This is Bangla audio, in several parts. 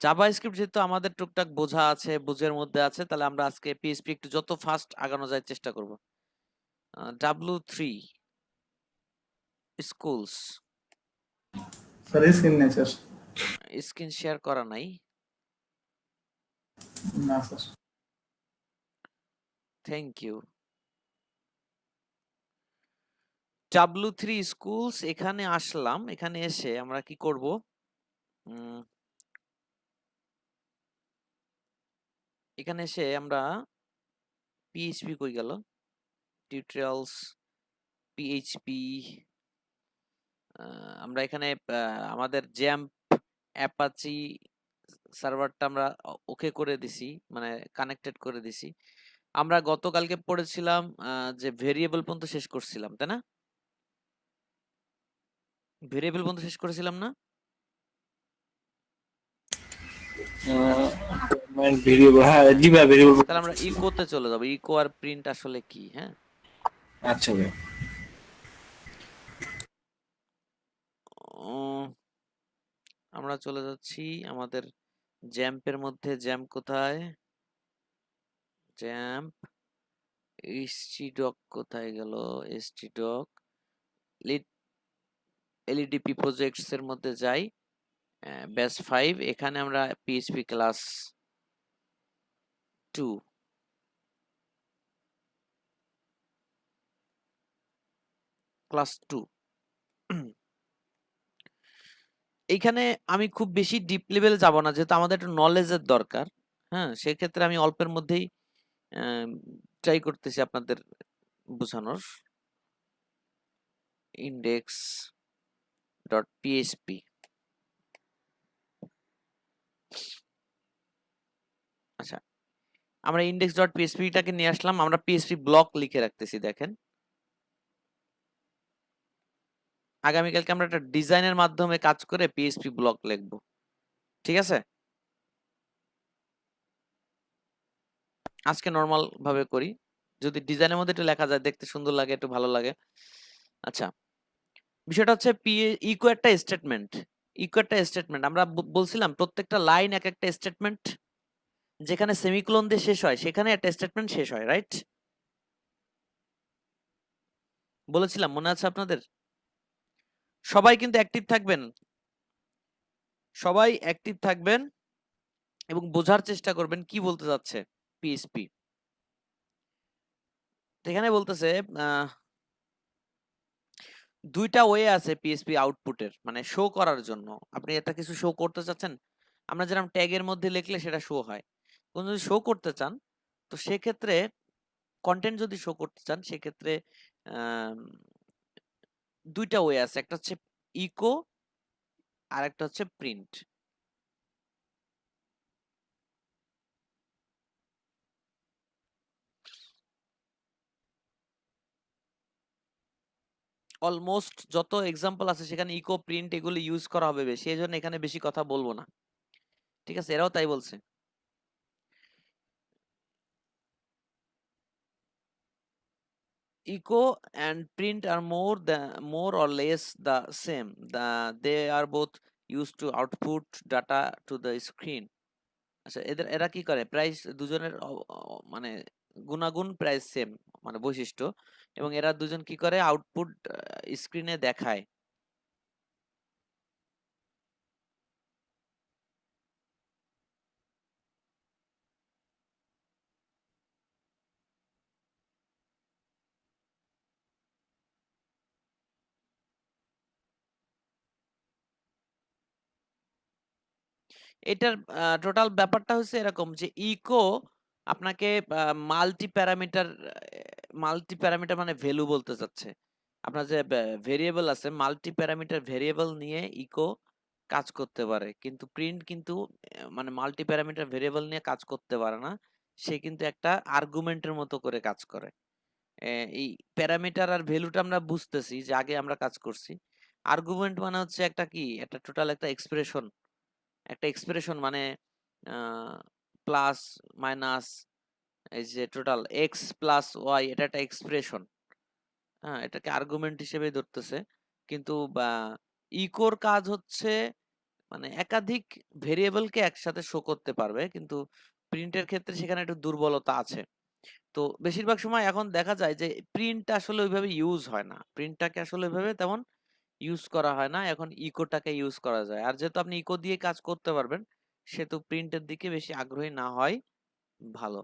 জাভাস্ক্রিপ্ট যেহেতু আমাদের টুকটাক বোঝা আছে, বুঝের মধ্যে আছে, তাহলে আমরা আজকে পিএইচপি একটু যত ফাস্ট আগানো যায় চেষ্টা করব। W3 schools. স্যার স্ক্রিন নেই স্যার। স্ক্রিন শেয়ার করা নাই। না sir. Thank you. W3 schools এখানে আসলাম। এখানে এসে আমরা কি করব? এখানে এসে আমরা পিএইচপি কই গেল? Tutorials, PHP. আমরা এখানে আমাদের জ্যাম্প অ্যাপাচি সার্ভারটা আমরা ওকে করে দিছি, মানে কানেক্টেড করে দিছি। আমরা গতকালকে পড়েছিলাম যে ভেরিয়েবল পর্যন্ত শেষ করছিলাম, তাই না? ভেরিয়েবল পর্যন্ত শেষ করেছিলাম না? ভেরিয়েবল, হ্যাঁ জি ভাই ভেরিয়েবল। তাহলে আমরা ইকোতে চলে যাবো। ইকো আর প্রিন্ট আসলে কি, হ্যাঁ? আচ্ছা ভাই। আমরা চলে যাচ্ছি আমাদের জ্যাম্পের মধ্যে। জ্যাম্প কোথায়? জ্যাম্প htdoc কোথায় গেল? htdoc এলইডিপি প্রজেক্টস এর মধ্যে যাই। ব্যাচ 5 এখানে আমরা পিএইচপি ক্লাস 2 ক্লাস 2 এইখানে আমি খুব বেশি ডিপ লেভেল যাব না, যেহেতু আমাদের একটু নলেজের দরকার। হ্যাঁ, সেক্ষেত্রে আমি অল্পের মধ্যেই ট্রাই করতেছি আপনাদের বোঝানোর। Index dot PHP. আচ্ছা, আমরা ইন্ডেক্স ডট পিএইচপিটাকে নিয়ে আসলাম। আমরা পিএইচপি ব্লক লিখে রাখতেছি। দেখেন, আগামীকালকে আমরা একটা ডিজাইনের মাধ্যমে কাজ করে পিএইচপি ব্লক লিখবো, ঠিক আছে? আজকে নর্মাল ভাবে করি, যদি ডিজাইনের মধ্যে একটু লেখা যায়, দেখতে সুন্দর লাগে, একটু ভালো লাগে। আচ্ছা, বিষয়টা হচ্ছে ইকো একটা স্টেটমেন্ট। ইকো একটা স্টেটমেন্ট, আমরা বলছিলাম প্রত্যেকটা লাইন এক একটা স্টেটমেন্ট। যেখানে সেমিকোলন দিয়ে শেষ হয় সেখানে একটা স্টেটমেন্ট শেষ হয়, রাইট? বলেছিলাম, মনে আছে আপনাদের? সবাই কিন্তু অ্যাক্টিভ থাকবেন, সবাই অ্যাক্টিভ থাকবেন এবং বোঝার চেষ্টা করবেন কি বলতে যাচ্ছে পিএইচপি। এখানে বলতেছে দুইটা ওয়ে আছে পিএইচপি আউটপুটের, মানে শো করার জন্য। আপনি একটা কিছু শো করতে চাচ্ছেন, আমরা যেরকম ট্যাগের মধ্যে লিখলে সেটা শো হয়। কোন যদি শো করতে চান, তো সেক্ষেত্রে কন্টেন্ট যদি শো করতে চান, সেক্ষেত্রে দুইটা ওয়ে আছে, একটা হচ্ছে ইকো আর একটা হচ্ছে প্রিন্ট। অলমোস্ট যত এক্সাম্পল আছে সেখানে ইকো প্রিন্ট এগুলো ইউজ করা হবে বেশি, এই জন্য এখানে বেশি কথা বলবো না, ঠিক আছে? এরাও তাই বলছে। Echo and print are more or less the same. They are both used to output data to the screen. আচ্ছা, এরা কি করে? প্রাইস দুজনের মানে গুণাগুণ প্রাইস সেম, মানে বৈশিষ্ট্য, এবং এরা দুজন কি করে? আউটপুট স্ক্রিনে দেখায়। এটার টোটাল ব্যাপারটা হচ্ছে এরকম যে ইকো আপনাকে মাল্টি প্যারামিটার মানে ভ্যালু বলতে চাচ্ছে। আপনার যে ভেরিয়েবল আছে, মাল্টি প্যারামিটার ভেরিয়েবল নিয়ে ইকো কাজ করতে পারে, কিন্তু প্রিন্ট কিন্তু মানে মাল্টি প্যারামিটার ভেরিয়েবল নিয়ে কাজ করতে পারে না। সে কিন্তু একটা আর্গুমেন্টের মতো করে কাজ করে। এই প্যারামিটার আর ভ্যালুটা আমরা বুঝতেছি যে আগে আমরা কাজ করছি। আর্গুমেন্ট মানে হচ্ছে একটা কি, একটা টোটাল একটা এক্সপ্রেশন। একটা এক্সপ্রেশন মানে প্লাস মাইনাস, এই যে টোটাল এক্স প্লাস ওয়াই, এটা একটা এক্সপ্রেশন। হ্যাঁ, এটাকে আর্গুমেন্ট হিসেবে ধরতেছে। কিন্তু ইকোর কাজ হচ্ছে মানে একাধিক ভেরিয়েবলকে একসাথে শো করতে পারবে, কিন্তু প্রিন্টের ক্ষেত্রে সেখানে একটু দুর্বলতা আছে। তো বেশিরভাগ সময় এখন দেখা যায় যে প্রিন্টটা আসলে ওইভাবে ইউজ হয় না, প্রিন্টটাকে আসলে ওইভাবে তেমন ইউজ করা হয় না, এখন ইকোটাকে ইউজ করা যায়। আর যেহেতু আপনি ইকো দিয়ে কাজ করতে পারবেন, সেহেতু প্রিন্টের দিকে বেশি আগ্রহী না হয় ভালো।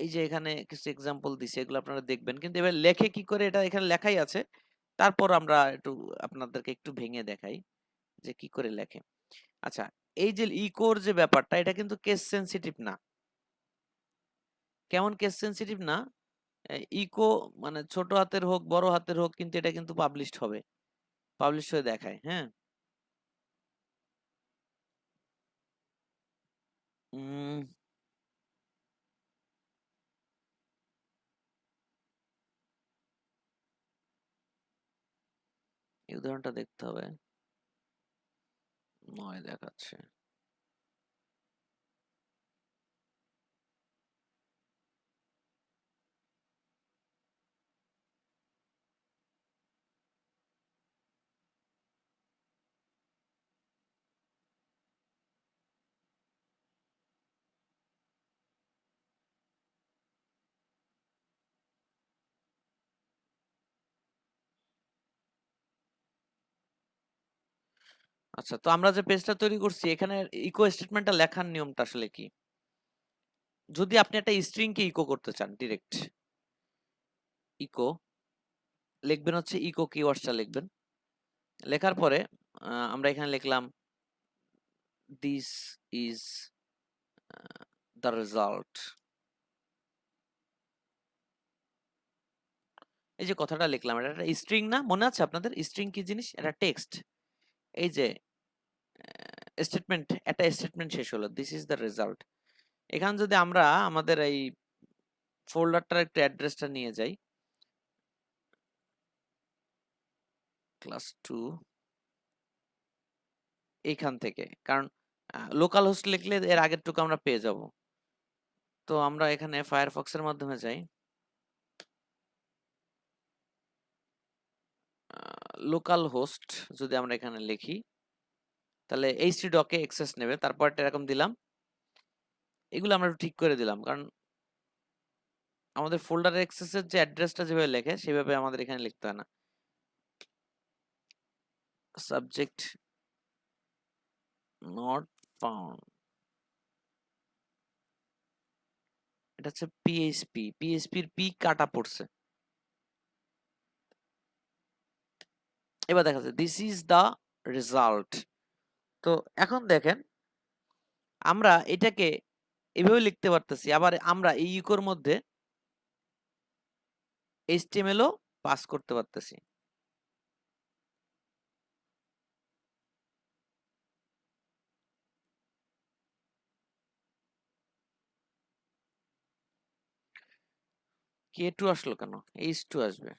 এই যে এখানে কিছু এক্সাম্পল দিছি, এগুলো আপনারা দেখবেন, কিন্তু এবার লেখে কি করে এটা এখানে লেখাই আছে। তারপর আমরা একটু আপনাদেরকে একটু ভেঙে দেখাই যে কি করে লেখে। আচ্ছা, এই যে ইকোর যে ব্যাপারটা, এটা কিন্তু কেস সেনসিটিভ না। কেমন কেস সেনসিটিভ না? ইকো মানে ছোট হাতের হোক বড় হাতের হোক, কিন্তু এটা কিন্তু পাবলিশড হবে, পাবলিশ হয়ে দেখায়। হ্যাঁ, উম, এই উদাহরণটা দেখতে হবে। নয় দেখাচ্ছে। আচ্ছা, তো আমরা যে পেজটা তৈরি করছি, এখানে ইকো স্টেটমেন্টটা লেখার নিয়মটা আসলে কি? যদি আপনি একটা স্ট্রিং কে ইকো করতে চান, ডিরেক্ট ইকো লিখবেন, হচ্ছে ইকো কিওয়ার্ডসটা লিখবেন। লেখার পরে আমরা এখানে লিখলাম দিস ইজ দ্য রেজাল্ট। এই যে কথাটা লিখলাম, এটা একটা স্ট্রিং না? মনে আছে আপনাদের স্ট্রিং কি জিনিস? এটা টেক্সট। এই যে স্টেটমেন্ট, একটা স্টেটমেন্ট শেষ হলো, দিস ইজ দ্য রেজাল্ট। এখানে যদি আমরা আমাদের এই ফোল্ডারটার একটু অ্যাড্রেসটা নিয়ে যাই, ক্লাস 2 এইখান থেকে, কারণ লোকাল হোস্ট লিখলে এর আগেরটুকু আমরা পেয়ে যাব। তো আমরা এখানে ফায়ারফক্সের মাধ্যমে যাই, লোকাল হোস্ট যদি আমরা এখানে লিখি, তাহলে htdoc এ অ্যাক্সেস নেবে। তারপর এরকম দিলাম, এগুলো আমরা একটু ঠিক করে দিলাম, কারণ আমাদের ফোল্ডারের অ্যাক্সেসের যে অ্যাড্রেসটা যেভাবে লেখে সেভাবে আমাদের এখানে লিখতে হয় না। সাবজেক্ট নট ফাউন্ড, এটা হচ্ছে পিএইচপির পি কাটা পড়ছে। এবার দেখা যাচ্ছে দিস ইজ দ্য রেজাল্ট। তো এখন দেখেন, আমরা এটাকে এভাবে লিখতে পারতেছি, আবার আমরা এই ইকোর মধ্যে HTML ও পাস করতে পারতেছি। K2 আসলো কেন? H2 আসবে।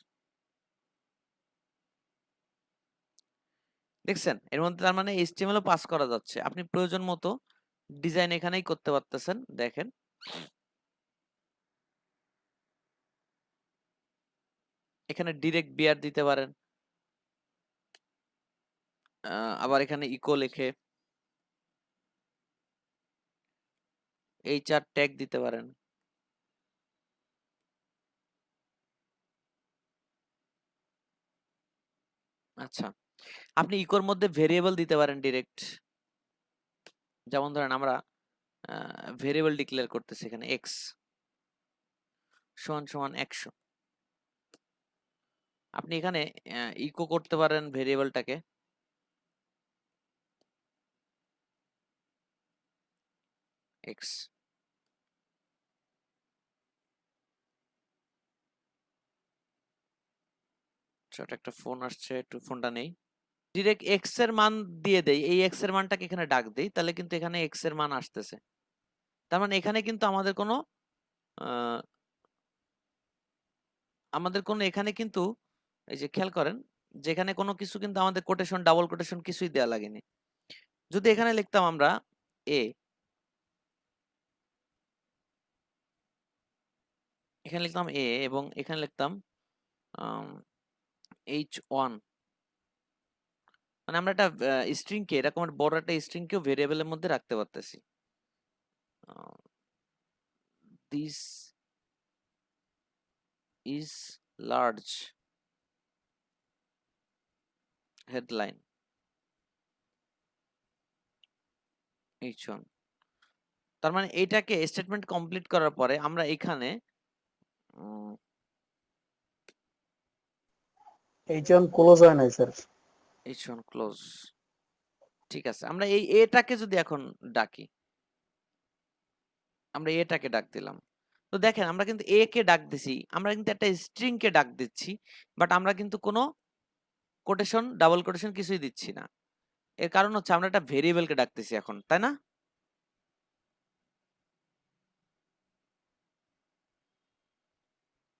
দেখছেন, এর মধ্যে তার মানে HTML ও পাস করা যাচ্ছে। আপনি প্রয়োজন মতো ডিজাইন এখানেই করতে পারতেছেন। দেখেন, এখানে ডিরেক্ট বিআর দিতে পারেন, আবার এখানে ইকো লিখে HR ট্যাগ দিতে পারেন। আচ্ছা, আপনি ইকোর মধ্যে ভেরিয়েবল দিতে পারেন ডিরেক্ট। যেমন ধরেন আমরা ভেরিয়েবল ডিক্লেয়ার করতেছি এখানে x সমান সমান 100। আপনি এখানে ইকো করতে পারেন ভেরিয়েবলটাকে x। ছোট একটা ফোন আসছে, একটু ফোনটা নেই। ডিরেক্ট এক্স এর মান দিয়ে দেই, এই এক্স এর মানটাকে এখানে ডাক দেই, তাহলে কিন্তু এখানে এক্স এর মান আসতেছে। তার মানে এখানে কিন্তু আহ, আমাদের কোনো এখানে কিন্তু এই যে খেয়াল করেন, যেখানে কোনো কিছু কিন্তু আমাদের কোটেশন ডাবল কোটেশন কিছুই দেয়া লাগেনি। যদি এখানে লিখতাম আমরা এ, এখানে লিখতাম এ এবং এখানে লিখতাম H1, মানে আমরা একটা স্ট্রিং কে এরকম একটা বড় একটা স্ট্রিং কেও ভেরিয়েবলের মধ্যে রাখতে পারতেছি। This is large headline H one. তার মানে এইটাকে স্টেটমেন্ট কমপ্লিট করার পরে আমরা এখানে এইচ1 ক্লোজ হয় নাই স্যার। এইচ1 ক্লোজ, ঠিক আছে। আমরা এই এটাকে যদি এখন ডাকি, আমরা এটাকে ডাক দিলাম, তো দেখেন আমরা কিন্তু এ কে ডাক দিছি, আমরা কিন্তু একটা স্ট্রিং কে ডাক দিচ্ছি, বাট আমরা কিন্তু কোনো কোটেশন ডাবল কোটেশন কিছুই দিচ্ছি না। এর কারণ হচ্ছে আমরা একটা ভেরিয়েবলকে ডাকতেছি এখন, তাই না?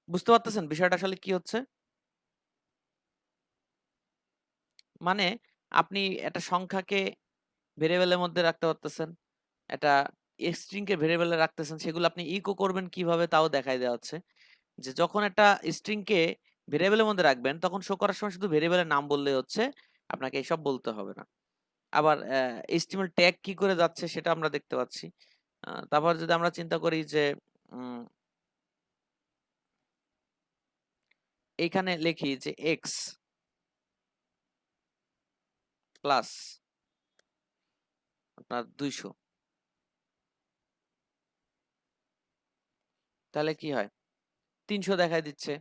বুঝতে পারতেছেন বিষয়টা আসলে কি হচ্ছে? মানে আপনি একটা সংখ্যাকে ভেরিয়েবলের মধ্যে রাখতে পারতেছেন, একটা স্ট্রিং কে ভেরিয়েবলে রাখতেছেন, সেগুলো আপনি ইকো করবেন কিভাবে তাও দেখাই দেওয়া হচ্ছে। যে যখন একটা স্ট্রিং কে ভেরিয়েবলের মধ্যে রাখবেন তখন শো করার সময় শুধু ভেরিয়েবলের নাম বললেই হচ্ছে, আপনাকে এসব বলতে হবে না। আবার HTML ট্যাগ কি করে যাচ্ছে সেটা আমরা দেখতে পাচ্ছি। তারপর যদি আমরা চিন্তা করি যে এইখানে লিখি যে x প্লাস আপনার 200, তাহলে কি হয়? 300 দেখাই দিচ্ছে।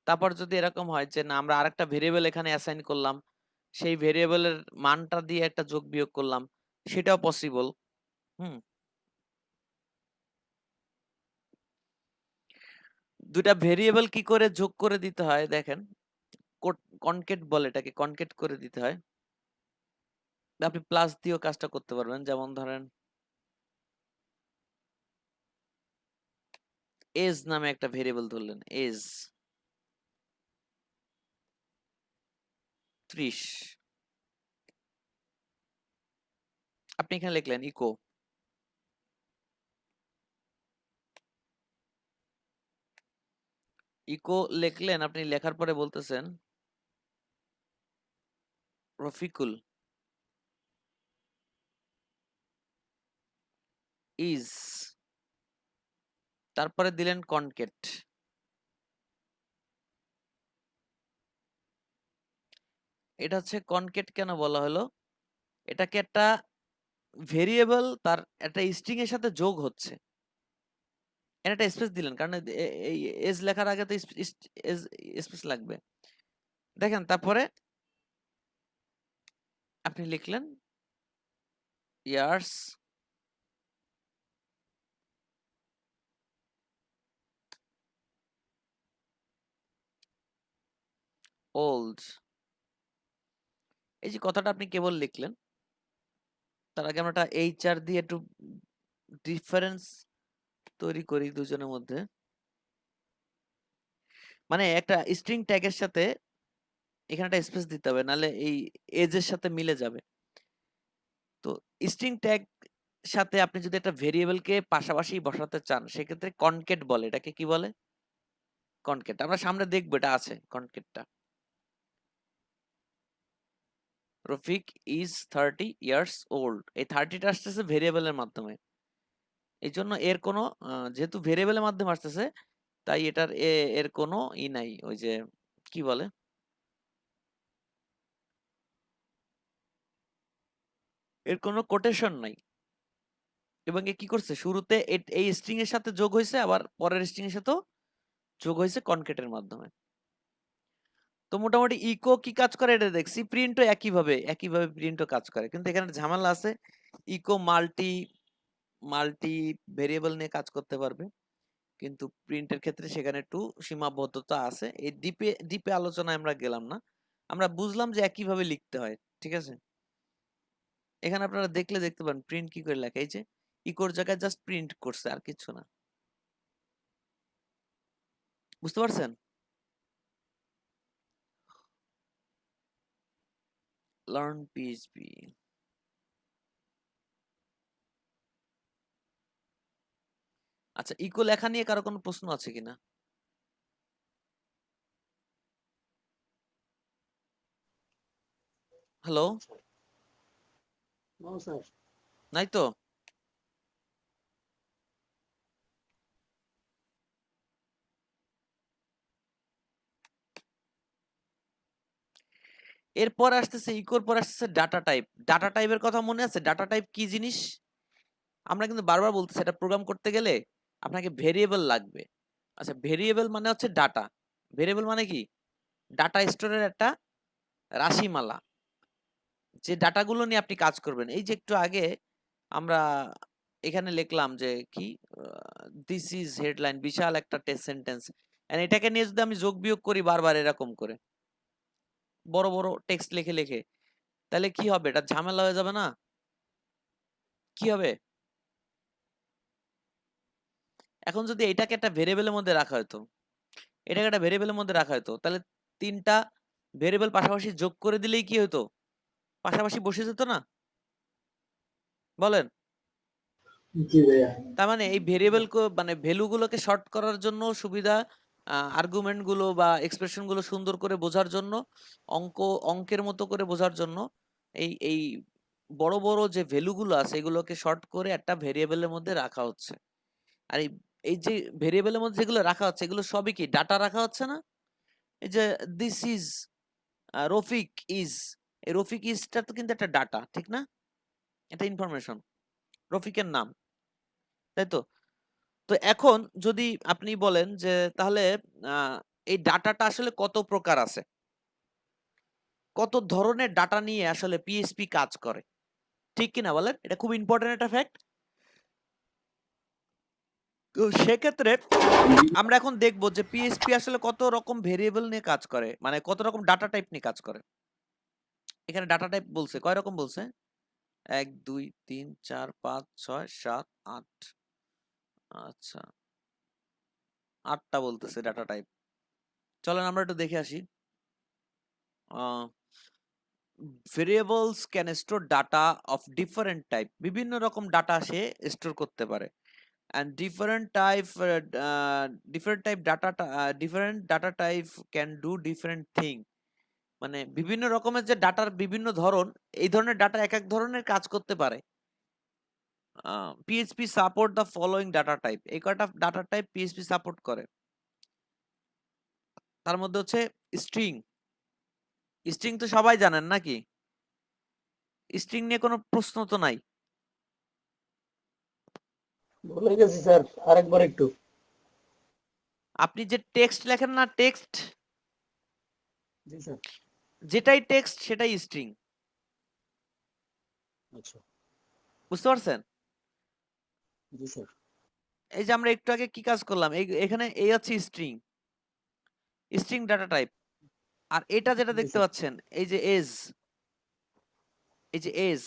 তারপর যদি এরকম হয় যে না আমরা আরেকটা ভেরিয়েবল এখানে অ্যাসাইন করলাম, সেই ভেরিয়েবলের মানটা দিয়ে একটা যোগ বিয়োগ করলাম, সেটাও পসিবল। হুম, দুটা ভেরিয়েবল কি করে যোগ করে দিতে হয় দেখেন, কনকেট বলে এটাকে, কনকেট করে দিতে হয়। আপনি প্লাস দিয়েও কাজটা করতে পারবেন, যেমন ধরেন এজ নামে একটা ভেরিয়েবল ধরলেন, এজ 30, আপনি এখানে লিখলেন ইকো, ইকো লিখলেন, আপনি লেখার পরে বলতেছেন রফিকুল ইজ, তারপরে দিলেন কনকেট। এটা হচ্ছে কনকেট কেন বলা হলো, এটাকে একটা ভেরিয়েবল তার একটা স্ট্রিং এর সাথে যোগ হচ্ছে, এর একটা স্পেস দিলেন, কারণ এই এজ লেখার আগে তো স্পেস লাগবে। দেখেন তারপরে আপনি লিখলেন ইয়ার্স ওল্ড, এই যে কথাটা আপনি কেবল লিখলেন, তার আগে আমরা একটা এইচআর দিয়ে একটু ডিফারেন্স তৈরি করি দুজনের মধ্যে। মানে একটা স্ট্রিং ট্যাগের সাথে এখানে একটা স্পেস দিতে হবে, নাহলে এই এজের সাথে মিলে যাবে। তো স্ট্রিং ট্যাগ সাথে আপনি যদি একটা ভেরিয়েবলকে পাশাপাশি বসাতে চান, সেক্ষেত্রে কনকেট বলে, এটাকে কি বলে? কনকেট। আমরা সামনে দেখবো এটা আছে কনকেটটা। রফিক ইজ 30 ইয়ার্স ওল্ড, এই 30টা আসতেছে ভেরিয়েবলের মাধ্যমে, এই জন্য এর কোনো যেহেতু ভেরিয়েবলের মাধ্যমে আসতেছে, তাই এটার এর কোনো নাই, ওই যে কি বলে, এর কোনো কোটেশন নাই। এবং এ কি করছে, শুরুতে এই স্ট্রিং এর সাথে যোগ হয়েছে, আবার পরের স্ট্রিং এর সাথেও যোগ হয়েছে কনকেটের মাধ্যমে। তো মোটামুটি ইকো কি কাজ করে এটা দেখছি, প্রিন্টও একইভাবে প্রিন্টও কাজ করে, কিন্তু এখানে ঝামেলা আছে। ইকো মাল্টি মাল্টি ভেরিয়েবল নিয়ে কাজ করতে পারবে, কিন্তু প্রিন্টের ক্ষেত্রে সেখানে একটু সীমাবদ্ধতা আছে। এই ডিপে ডিপে আলোচনায় আমরা গেলাম না, আমরা বুঝলাম যে একইভাবে লিখতে হয়, ঠিক আছে। এখানে আপনারা দেখলে দেখতে পারেন প্রিন্ট কি করে লেখা, এই যে ইকোর জায়গায় জাস্ট প্রিন্ট করছে, আর কিছু না। বুঝতে পারছেন? Learn PHP. আচ্ছা, ইকো লেখা নিয়ে কারো কোনো প্রশ্ন আছে কিনা? Hello, no sir. নাই তো? এরপর আসতেছে ইকোর পর আসতেছে ডাটা টাইপ। ডাটা টাইপের কথা মনে আছে? ডাটা টাইপ কি জিনিস? আমরা কিন্তু বারবার বলতেছি এটা প্রোগ্রাম করতে গেলে আপনাকে ভেরিয়েবল লাগবে। আচ্ছা, ভেরিয়েবল মানে হচ্ছে ডাটা। ভেরিয়েবল মানে কি? ডাটা স্টোরের একটা রাশিমালা। যে ডাটাগুলো নিয়ে আপনি কাজ করবেন। এই যে একটু আগে আমরা এখানে লিখলাম যে কি দিস ইজ হেডলাইন, বিশাল একটা টেক্সট সেন্টেন্স। এন্ড এটাকে নিয়ে যদি আমি যোগ বিয়োগ করি বারবার এরকম করে বড় বড় টেক্সট লিখে লিখে, তাহলে কি হবে? এটা ঝামেলা হয়ে যাবে না? কি হবে? এখন যদি এটাকে একটা ভেরিয়েবলের মধ্যে রাখা হতো, এটাকে একটা ভেরিয়েবলের মধ্যে রাখা হতো, তাহলে তিনটা ভেরিয়েবল পাশাপাশি যোগ করে দিলেই কি হতো? পাশাপাশি বসে যেত না? বলেন। জি ভাইয়া। তার মানে এই ভেরিয়েবল মানে ভ্যালু গুলোকে শর্ট করার জন্য সুবিধা, আর্গুমেন্ট গুলো বা এক্সপ্রেশন গুলো সুন্দর করে বোঝার জন্য, অঙ্কের মতো করে বোঝার জন্য এই বড় বড় যে ভ্যালু গুলো আছে এগুলোকে শর্ট করে একটা ভেরিয়েবলের মধ্যে রাখা হচ্ছে। আর এই যে ভেরিয়েবলের মধ্যে যেগুলো রাখা হচ্ছে এগুলো সবই কি ডাটা রাখা হচ্ছে না? এই যে দিস ইজ রফিক ইজ, এই রফিক ইজটা তো কিন্তু একটা ডাটা, ঠিক না? এটা ইনফরমেশন, রফিকের নাম, তাই তো? তো এখন যদি আপনি বলেন যে তাহলে এই ডাটাটা আসলে কত প্রকার আছে, কত ধরনের ডাটা নিয়ে আসলে পিএইচপি কাজ করে, ঠিক কিনা বলেন? এটা খুব ইম্পর্টেন্ট একটা ফ্যাক্ট। তো সেক্ষেত্রে আমরা এখন দেখব যে পিএইচপি আসলে কত রকম ভেরিয়েবল নিয়ে কাজ করে, মানে কত রকম ডাটা টাইপ নিয়ে কাজ করে। এখানে ডাটা টাইপ বলছে কয় রকম বলছে? 1 2 3 4 5 6 7 8। আচ্ছা, 8টা বলতেছে ডাটা টাইপ। চলেন আমরা একটু দেখে আসি। Variables can store data off different type, বিভিন্ন রকম ডাটা সে স্টোর করতে পারে। and different type data different data type can do different thing, মানে বিভিন্ন রকমের যে ডাটার বিভিন্ন ধরন, এই ধরনের ডাটা এক এক ধরনের কাজ করতে পারে। PHP support the following data type, এই কয়টা ডাটা টাইপ পিএইচপি সাপোর্ট করে। তার মধ্যে হচ্ছে স্ট্রিং। স্ট্রিং তো সবাই জানেন নাকি? স্ট্রিং নিয়ে কোনো প্রশ্ন তো নাই। ভুলে গেছি স্যার, আরেকবার একটু। আপনি যে টেক্সট লেখেন না, টেক্সট, জি স্যার। যেটাই টেক্সট সেটাই স্ট্রিং। আচ্ছা। বুঝতে পারছেন? জি স্যার। এই যে আমরা একটু আগে কি কাজ করলাম, এখানে এই হচ্ছে স্ট্রিং, স্ট্রিং ডাটা টাইপ। আর এটা যেটা জি দেখতে স্যার। পাচ্ছেন এই যে এজ, এই যে এজ,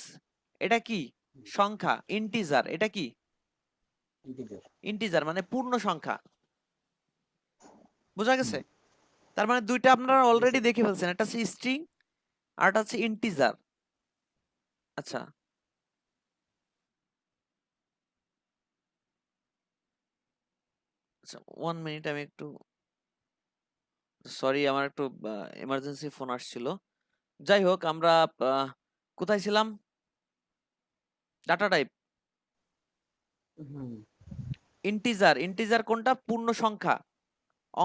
এটা কি? সংখ্যা, ইন্টিজার। এটা কি? ইন্টিজার। ইন্টিজার মানে পূর্ণ সংখ্যা। বোঝা গেছে? তার মানে দুইটা আপনারা জি অলরেডি স্যার। দেখে ফেলছেন, একটা হচ্ছে স্ট্রিং আর একটা হচ্ছে ইন্টিজার। আচ্ছা, আচ্ছা 1 মিনিট, আমি একটু সরি, আমার একটু এমার্জেন্সি ফোন আসছিল। যাই হোক, আমরা আহ, কোথায় ছিলাম? Data type. হুম। ইন্টিজার, ইন্টিজার কোনটা? পূর্ণ সংখ্যা,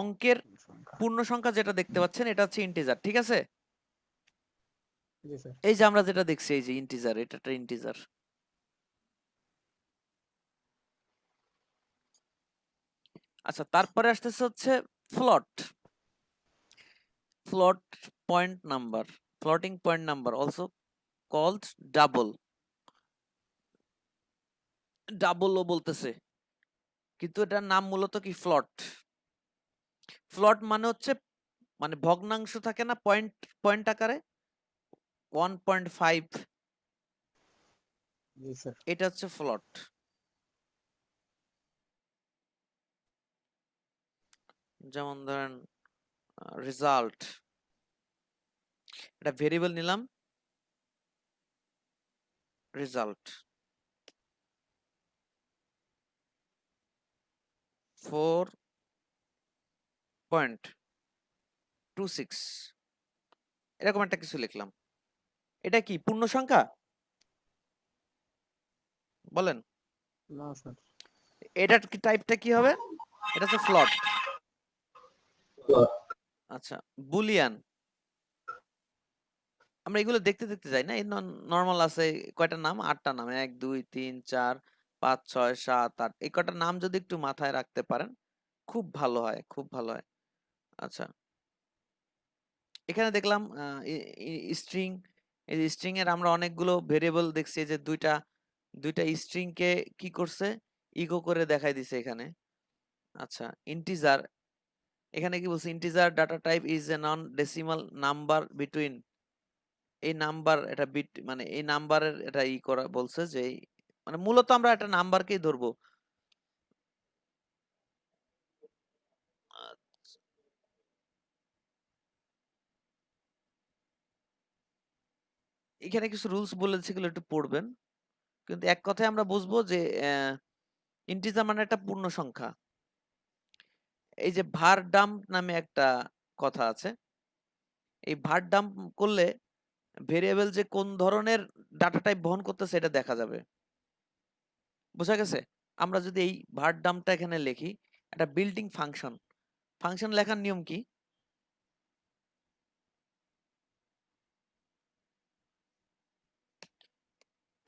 অঙ্কের সংখ্যা। পূর্ণ সংখ্যা যেটা দেখতে পাচ্ছেন এটা হচ্ছে ইন্টিজার, ঠিক আছে? জি স্যার। এই যে আমরা যেটা দেখছি এই যে ইন্টিজার, এটা একটা ইন্টিজার। আচ্ছা, তারপরে আসতেছে হচ্ছে float. Float point number, floating point number also called double. ডাবলও বলতেছে, কিন্তু এটার নাম মূলত কি? ফ্লট। ফ্লট মানে হচ্ছে মানে ভগ্নাংশ থাকে না পয়েন্ট, পয়েন্ট আকারে 1.5, জি স্যার। এটা হচ্ছে ফ্লট। যেমন ধরেন রেজাল্ট, এটা ভেরিয়েবল নিলাম রেজাল্ট 4.26, এরকম একটা কিছু লিখলাম। এটা কি পূর্ণ সংখ্যা? বলেন। না স্যার। এটার কি টাইপটা কি হবে? এটা হচ্ছে ফ্লট। Plot. আচ্ছা, বুলিয়ান। আমরা এগুলো দেখতে দেখতে যাই না? এই নরমাল আছে কয়টা নাম? 8টা নাম। 1 2 3 4 5 6 7 8 এই কয়টা নাম যদি একটু মাথায় রাখতে পারেন খুব ভালো হয়, খুব ভালো হয়। আচ্ছা, এখানে দেখলাম স্ট্রিং। এই স্ট্রিং এর আমরা অনেকগুলো ভেরিয়েবল দেখছি, যে দুইটা স্ট্রিং কে কি করছে, ইকো করে দেখাই দিছে এখানে। আচ্ছা, ইন্টিজার। এখানে কি বলছে? Integer data type is a non decimal number between. এই নাম্বার এটা বিট মানে এই নাম্বারের এটা করা বলছে যে মানে মূলত আমরা একটা নাম্বারকেই ধরবো। আচ্ছা, এখানে কিছু রুলস বলেছে, সেগুলো একটু পড়বেন। কিন্তু এক কথায় আমরা বুঝবো যে ইন্টিজার মানে একটা পূর্ণ সংখ্যা। এই যে ভার ডাম্প নামে একটা কথা আছে, এই ভার ডাম্প করলে ভেরিয়েবল যে কোন ধরনের ডাটা টাইপ বহন করতেছে এটা দেখা যাবে। বোঝা গেছে? আমরা যদি এই ভার ডাম্পটা এখানে লিখি, একটা বিল্ডিং ফাংশন। ফাংশন লেখার নিয়ম কি?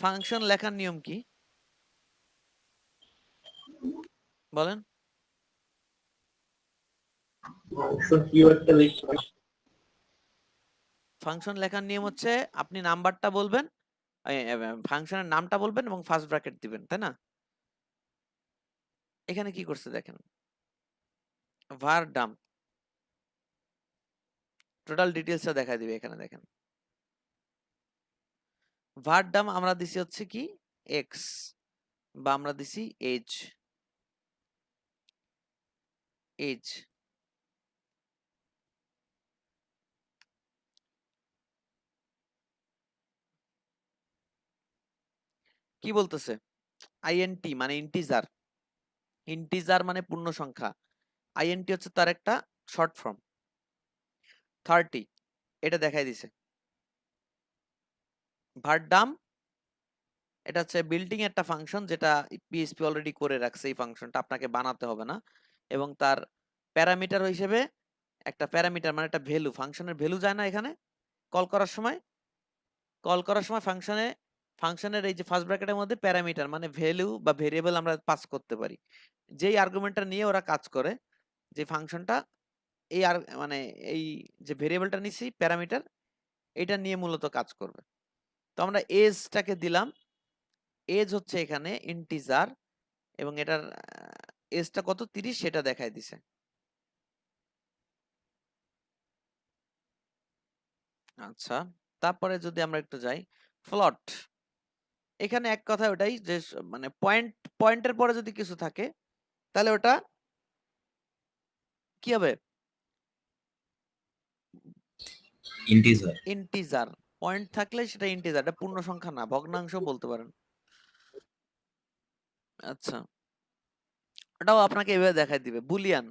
ফাংশন লেখার নিয়ম কি বলেন? Function keywordটা লিখতে ফাংশন লেখার নিয়ম হচ্ছে আপনি নাম্বারটা বলবেন, ফাংশনের নামটা বলবেন এবং ফার্স্ট ব্র্যাকেট দিবেন, তাই না? এখানে কি করছে দেখেন, var dump টোটাল ডিটেইলসটা দেখাই দিবে। এখানে দেখেন var dump আমরা দিছি হচ্ছে কি x, বা আমরা দিছি age। age কি বলতেছে? int মানে ইন্টিজার। ইন্টিজার মানে পূর্ণ সংখ্যা। int হচ্ছে তার একটা শর্ট ফর্ম। 30 এটা দেখাই দিছে। var dump এটা হচ্ছে বিল্ডিং একটা ফাংশন, যেটা পিএইচপি অলরেডি করে রাখছে। এই ফাংশনটা আপনাকে বানাতে হবে না, এবং তার প্যারামিটার হিসেবে একটা প্যারামিটার মানে একটা ভ্যালু, ফাংশনের ভ্যালু যায় না এখানে কল করার সময় ফাংশনের এই যে ফার্স্ট ব্র্যাকেটের মধ্যে প্যারামিটার মানে ভ্যালু বা ভেরিয়েবল আমরা পাস করতে পারি। যেই আর্গুমেন্টটা নিয়ে ওরা কাজ করে, যে ফাংশনটা এই আর মানে এই যে ভেরিয়েবলটা নিছি প্যারামিটার, এটা নিয়ে মূলত কাজ করবে। তো আমরা এজটাকে দিলাম। এজ হচ্ছে এখানে ইন্টিজার, এবং এটার এজটা কত 30 সেটা দেখাই দিছে। আচ্ছা, তারপরে যদি আমরা একটু যাই ফ্লট। এখানে এক কথা ওটাই যে মানে পয়েন্টের পরে যদি কিছু থাকে তাহলে ওটা কি হবে? ইন্টিজার। ইন্টিজার। পয়েন্ট থাকলে সেটা ইন্টিজার, এটা পূর্ণ সংখ্যা না, ভগ্নাংশ বলতে পারেন। আচ্ছা, ওটাও আপনাকে এভাবে দেখাই দিবে। Boolean.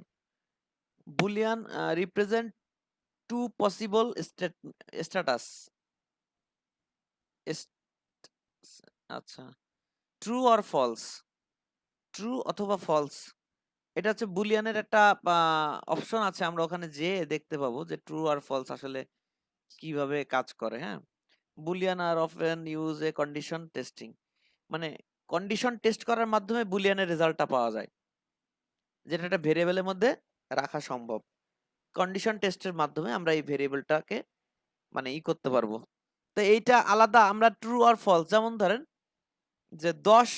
Boolean represent two possible status. আচ্ছা, ট্রু অর ফলস, ট্রু অথবা ফলস। এটা হচ্ছে বুলিয়ানের একটা অপশন আছে, আমরা ওখানে যে দেখতে পাবো যে ট্রু আর ফলস আসলে কিভাবে কাজ করে। হ্যাঁ, Boolean are often use a condition testing, মানে কন্ডিশন টেস্ট করার মাধ্যমে বুলিয়ানের রেজাল্টটা পাওয়া যায়, যেটা একটা ভেরিয়েবলের মধ্যে রাখা সম্ভব। কন্ডিশন টেস্টের মাধ্যমে আমরা এই ভেরিয়েবলটাকে মানে করতে পারবো। তো এইটা আলাদা, আমরা ট্রু আর ফলস, যেমন ধরেন যে 10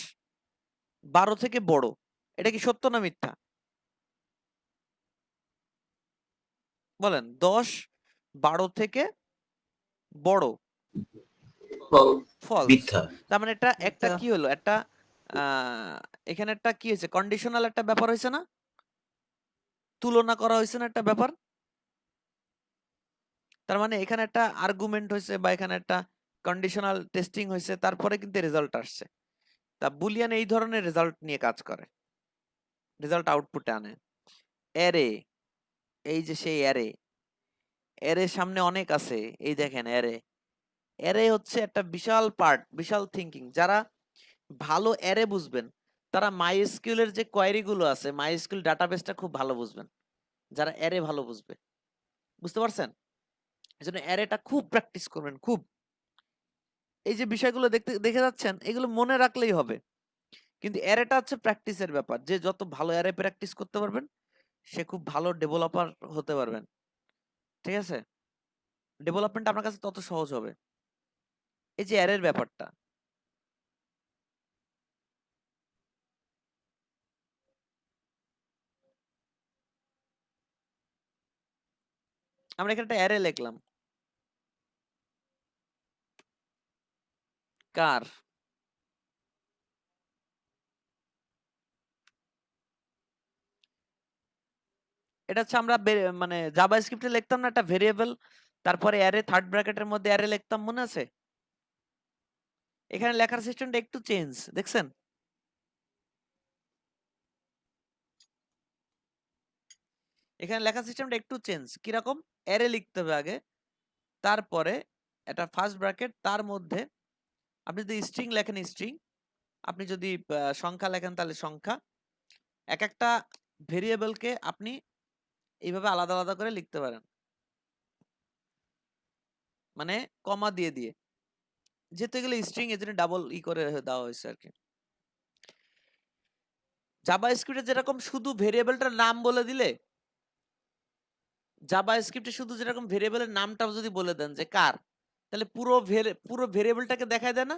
12 থেকে বড়, এটা কি সত্য না মিথ্যা? বলেন, 10 12 থেকে বড় false. ফলস। মিথ্যা। তার মানে একটা একটা মিথ্যা। কি হলো, একটা এখানে একটা কি হয়েছে, কন্ডিশনাল একটা ব্যাপার হয়েছে না, তুলনা করা হয়েছে না একটা ব্যাপার। তার মানে এখানে একটা আর্গুমেন্ট হয়েছে বা এখানে একটা কন্ডিশনাল টেস্টিং হয়েছে, তারপরে কিন্তু রেজাল্ট আসছে। তা বুলিয়ান এই ধরনের রেজাল্ট নিয়ে কাজ করে, রেজাল্ট আউটপুটে আনে। অ্যারে, এই যে সেই অ্যারে, অ্যারে সামনে অনেক আছে, এই দেখেন অ্যারে, অ্যারে হচ্ছে একটা বিশাল পার্ট, বিশাল থিঙ্কিং। যারা ভালো অ্যারে বুঝবেন তারা মাইএসকিউএল এর যে কোয়েরি গুলো আছে, মাইএসকিউএল ডাটাবেসটা খুব ভালো বুঝবেন, যারা অ্যারে ভালো বুঝবে। বুঝতে পারছেন? এজন্য অ্যারেটা খুব প্র্যাকটিস করবেন, খুব। এই যে বিষয়গুলো দেখে যাচ্ছেন, এগুলো মনে রাখলেই হবে। কিন্তু অ্যারেটা হচ্ছে প্র্যাকটিসের ব্যাপার। যে যত ভালো অ্যারে প্র্যাকটিস করতে পারবেন, সে খুব ভালো ডেভেলপার হতে পারবেন। ঠিক আছে? ডেভেলপমেন্ট আপনার কাছে তত সহজ হবে। এই যে অ্যারের ব্যাপারটা। আমরা এখানে একটা অ্যারে লিখলাম। কার। এটা হচ্ছে আমরা মানে জাভাস্ক্রিপ্টে লিখতাম না একটা ভেরিয়েবল, তারপরে অ্যারে থার্ড ব্র্যাকেটের মধ্যে অ্যারে লিখতাম, মনে আছে? এখানে লেখার সিস্টেমটা একটু চেঞ্জ, দেখছেন? এখানে লেখার সিস্টেমটা একটু চেঞ্জ। কিরকম? অ্যারে লিখতে হবে আগে, তারপরে একটা ফার্স্ট ব্র্যাকেট, তার মধ্যে আপনি যদি স্ট্রিং লেখেন স্ট্রিং, আপনি যদি সংখ্যা লেখেন তাহলে সংখ্যা। এক একটা ভেরিয়েবলকে আপনি এইভাবে আলাদা আলাদা করে লিখতে পারেন, মানে কমা দিয়ে দিয়ে। যেহেতু এগুলো স্ট্রিং, এজন্য ডাবল করে দেওয়া হয়েছে আর কি। জাভাস্ক্রিপ্টে যেরকম শুধু ভেরিয়েবলটার নাম বলে দিলে, জাভাস্ক্রিপ্টে শুধু যেরকম ভেরিয়েবলের নামটাও যদি বলে দেন যে কার, তাহলে পুরো ভেরিয়েবলটাকে দেখায় দেয় না?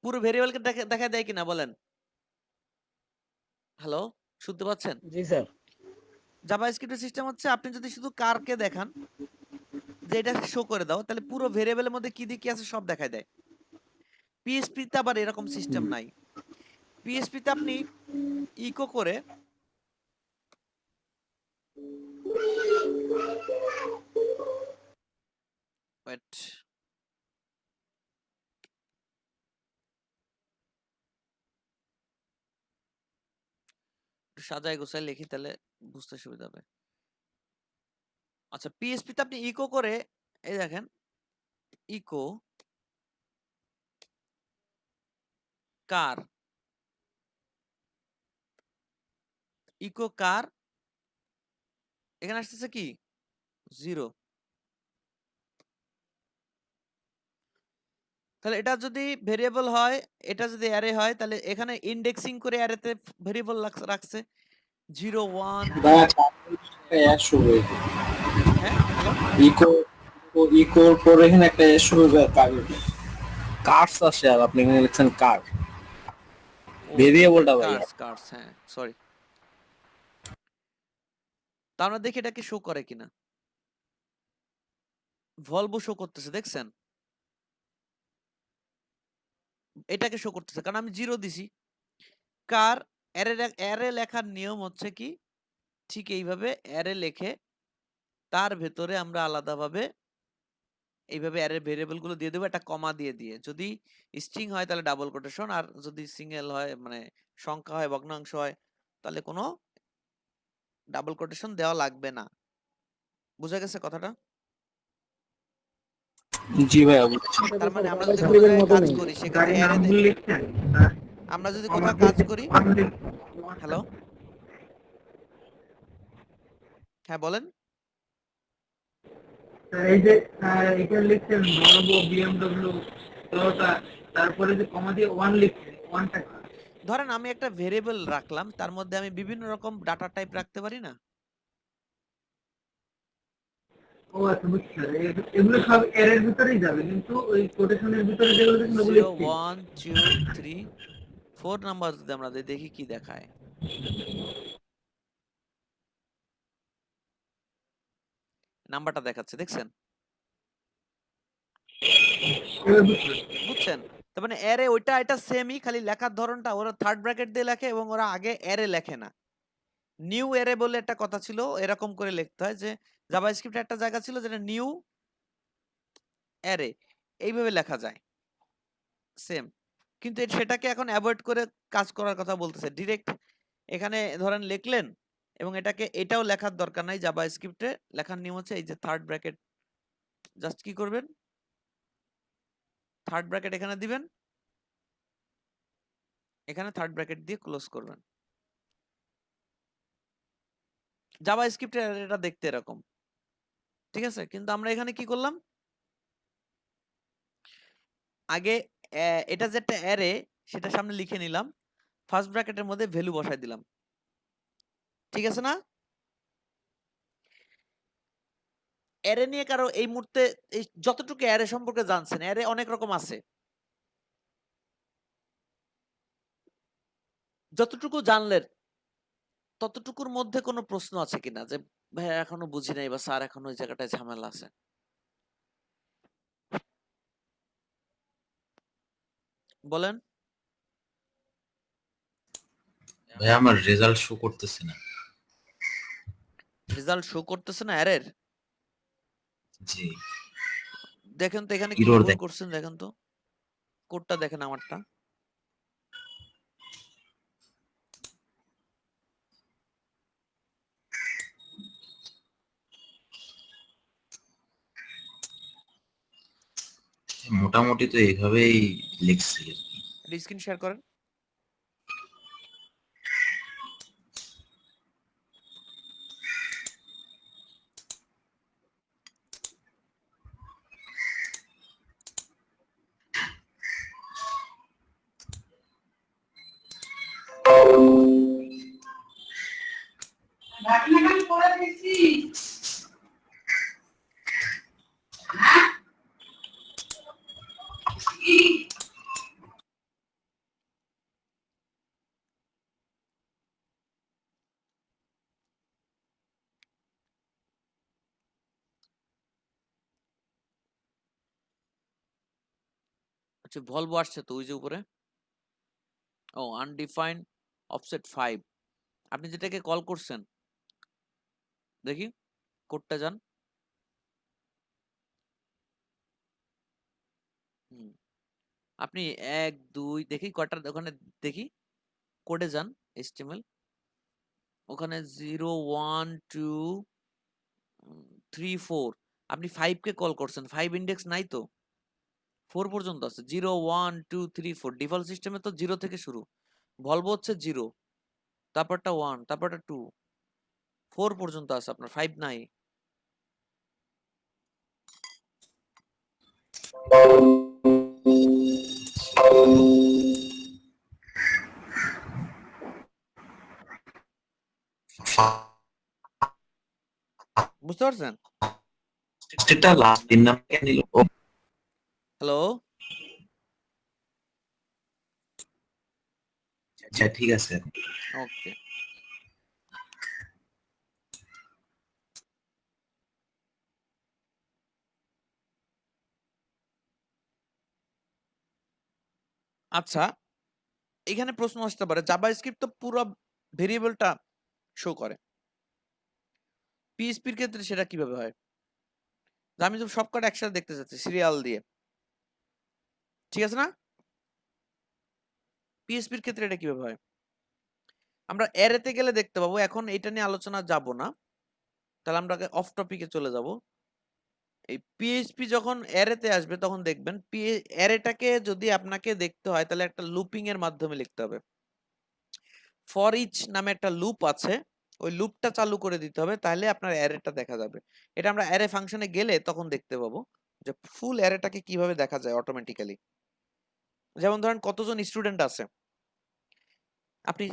পুরো ভেরিয়েবলকে দেখা দেয় কিনা বলেন? হ্যালো, শুনতে পাচ্ছেন? জি স্যার। জাভাস্ক্রিপ্টের সিস্টেম হচ্ছে আপনি যদি শুধু কারকে দেখান যে এটা শো করে দাও, তাহলে পুরো ভেরিয়েবলের মধ্যে কি দিয়ে কি আছে সব দেখায় দেয়। পিএইচপি তে আবার এরকম সিস্টেম নাই। পিএইচপি তে আপনি ইকো করে ওয়েট, সাজায় গোছায় লিখি তাহলে বুঝতে সুবিধা হবে। আচ্ছা, পিএইচপি তে আপনি ইকো করে, এই দেখেন, ইকো কার, ইকো কার, এখানে আসতেছে কি 0। তাহলে এটা যদি ভেরিয়েবল হয়, এটা যদি অ্যারে হয়, তাহলে এখানে ইন্ডেক্সিং করে অ্যারেতে ভেরিয়েবল রাখছে 0 1 2। একটা শুরু হয়েছে হ্যাঁ, হ্যালো। ইকো ইকোর পরে এখানে একটা শুরু হয়ে কার্স আসে, আর আপনি এখানে লিখছেন কার ও ভেরিয়েবলটা ভাই। কার্স, হ্যাঁ সরি। তা আমরা দেখি এটাকে শো করে কিনা। ভলভো শো করতেছে, দেখছেন? এটাকে শো করতেছে কারণ আমি 0 দিছি। কার অ্যারে লেখার নিয়ম হচ্ছে কি, ঠিক এইভাবে অ্যারে লেখে তার ভেতরে আমরা আলাদাভাবে এইভাবে অ্যারে ভেরিয়েবল গুলো দিয়ে দেবো একটা কমা দিয়ে দিয়ে। যদি স্ট্রিং হয় তাহলে ডাবল কোটেশন, আর যদি সিঙ্গেল হয় মানে সংখ্যা হয়, ভগ্নাংশ হয়, তাহলে কোনো ডাবল কোটেশন দেওয়া লাগবে না। বুঝা গেছে কথাটা? জি ভাই, তার মানে আমরা যদি কোনো জাভাস্ক্রিপ্টের জায়গায় মতো কাজ নেই। করি সেখানে অ্যারে আমরা যদি কোথাও কাজ করি, হ্যালো, হ্যাঁ বলেন। এই যে এখানে লিখছেন ভলভো, বিএমডব্লিউ, টয়োটা, তারপরে যে কমা দিয়ে ওয়ান লিখছেন, ওয়ানটা ধরেন আমি একটা ভেরিয়েবল রাখলাম, তার মধ্যে আমি বিভিন্ন রকম ডাটা টাইপ রাখতে পারি না? ও আচ্ছা বুঝছি স্যার। এগুলো সব এর ভিতরেই যাবে, কিন্তু ওই কোটেশনের ভিতরে যেগুলো দেখেন ওগুলো 0 স্ট্রিং। 1 2 3 4 নাম্বার যদি আমরা দেখি কি দেখায়। নাম্বারটা দেখাচ্ছে, দেখছেন? এবার বুঝছি। বুঝছেন? তার মানে অ্যারে ওইটা এটা সেমই, খালি লেখার ধরনটা ওরা থার্ড ব্র্যাকেট দিয়ে লেখে এবং ওরা আগে অ্যারে লেখে না। নিউ অ্যারে বলে একটা কথা ছিল, এরকম করে লিখতে হয় যে জাভাস্ক্রিপ্টে একটা জায়গা ছিল যেটা নিউ অ্যারে, এইভাবে লেখা যায় সেম। কিন্তু সেটাকে এখন অ্যাভয়েড করে কাজ করার কথা বলতেছে। ডিরেক্ট এখানে ধরেন লিখলেন এবং এটাও লেখার দরকার নাই। জাভাস্ক্রিপ্টে লেখার নিয়ম হচ্ছে এই যে থার্ড ব্র্যাকেট জাস্ট কি করবেন, থার্ড ব্র্যাকেট এখানে দিবেন, এখানে থার্ড ব্র্যাকেট দিয়ে ক্লোজ করবেন। জাভা স্ক্রিপ্টে এটা দেখতে এরকম, ঠিক আছে? কিন্তু আমরা এখানে কি করলাম, আগে এটা যে একটা অ্যারে সেটা সামনে লিখে নিলাম, ফার্স্ট ব্র্যাকেটের মধ্যে ভ্যালু বসাই দিলাম, ঠিক আছে না? অ্যারে নিয়ে কারো এই মুহূর্তে এই যতটুকু অ্যারে সম্পর্কে জানছেন, অ্যারে অনেক রকম আছে, যতটুকু জানলেন ততটুকুর মধ্যে কোনো প্রশ্ন আছে কিনা যে ভাই এখনো বুঝি নাই বা স্যার এখনো ওই জায়গাটায় ঝামেলা আছে, বলেন। ভাই আমার রেজাল্ট শো করতেছে না। রেজাল্ট শো করতেছে না অ্যারের? জি, দেখেন তো এখানে কি এরর ভুল দেখ। করছেন, দেখেন তো কোডটা দেখেন আমারটা। মোটামুটি তো এইভাবেই লিখছি আর কি। এটা স্ক্রিন শেয়ার করেন। আচ্ছা ভলভো আসছে তো ওই যে উপরে, ও আনডিফাইন্ড অফসেট 5, আপনি যেটাকে কল করছেন দেখি কোডটা যান। হুম, আপনি 1 2 দেখি কয়টা ওখানে, দেখি কোডে যান, HTML ওখানে 0 1 2 3 4, আপনি 5 কে কল করছেন, 5 ইন্ডেক্স নাই তো, 4 পর্যন্ত আছে, 0 1 2 3 4, ডিফল্ট সিস্টেমে তো 0 থেকে শুরু, ভলভো হচ্ছে 0, তারপরটা 1, তারপরটা 2, 4 পর্যন্ত আছে, আপনার 5 নাই। বুঝতে পারছেন? ফার্স্টেরটা লাস্ট 3 নাম্বার কেন নিল? ও হ্যালো, আচ্ছা ঠিক আছে। ওকে। আচ্ছা, এখানে প্রশ্ন আসতে পারে জাভাস্ক্রিপ্ট তো পুরো ভেরিয়েবলটা শো করে, পিএইচপি এর ক্ষেত্রে সেটা কিভাবে হয়? যে আমি তো সবকটা একসাথে দেখতে চাচ্ছি সিরিয়াল দিয়ে, ঠিক আছে না? পিএইচপি এর ক্ষেত্রে এটা কিভাবে হয়? আমরা অ্যারেতে গেলে দেখতে পাবো, এখন এটা নিয়ে আলোচনা যাব না, তাহলে আমরা অফ টপিকে চলে যাব। এই পিএইচপি যখন অ্যারেতে আসবে তখন দেখবেন অ্যারেটাকে যদি আপনাকে দেখতে হয় তাহলে একটা লুপিং এর মাধ্যমে লিখতে হবে। ফর ইচ নামে একটা লুপ আছে, ওই লুপটা চালু করে দিতে হবে, তাহলে আপনার অ্যারেটা দেখা যাবে। এটা আমরা অ্যারে ফাংশনে গেলে তখন দেখতে পাবো যে ফুল অ্যারেটাকে কিভাবে দেখা যায় অটোমেটিক্যালি। যেমন ধরেন কতজন স্টুডেন্ট আছে, আপনি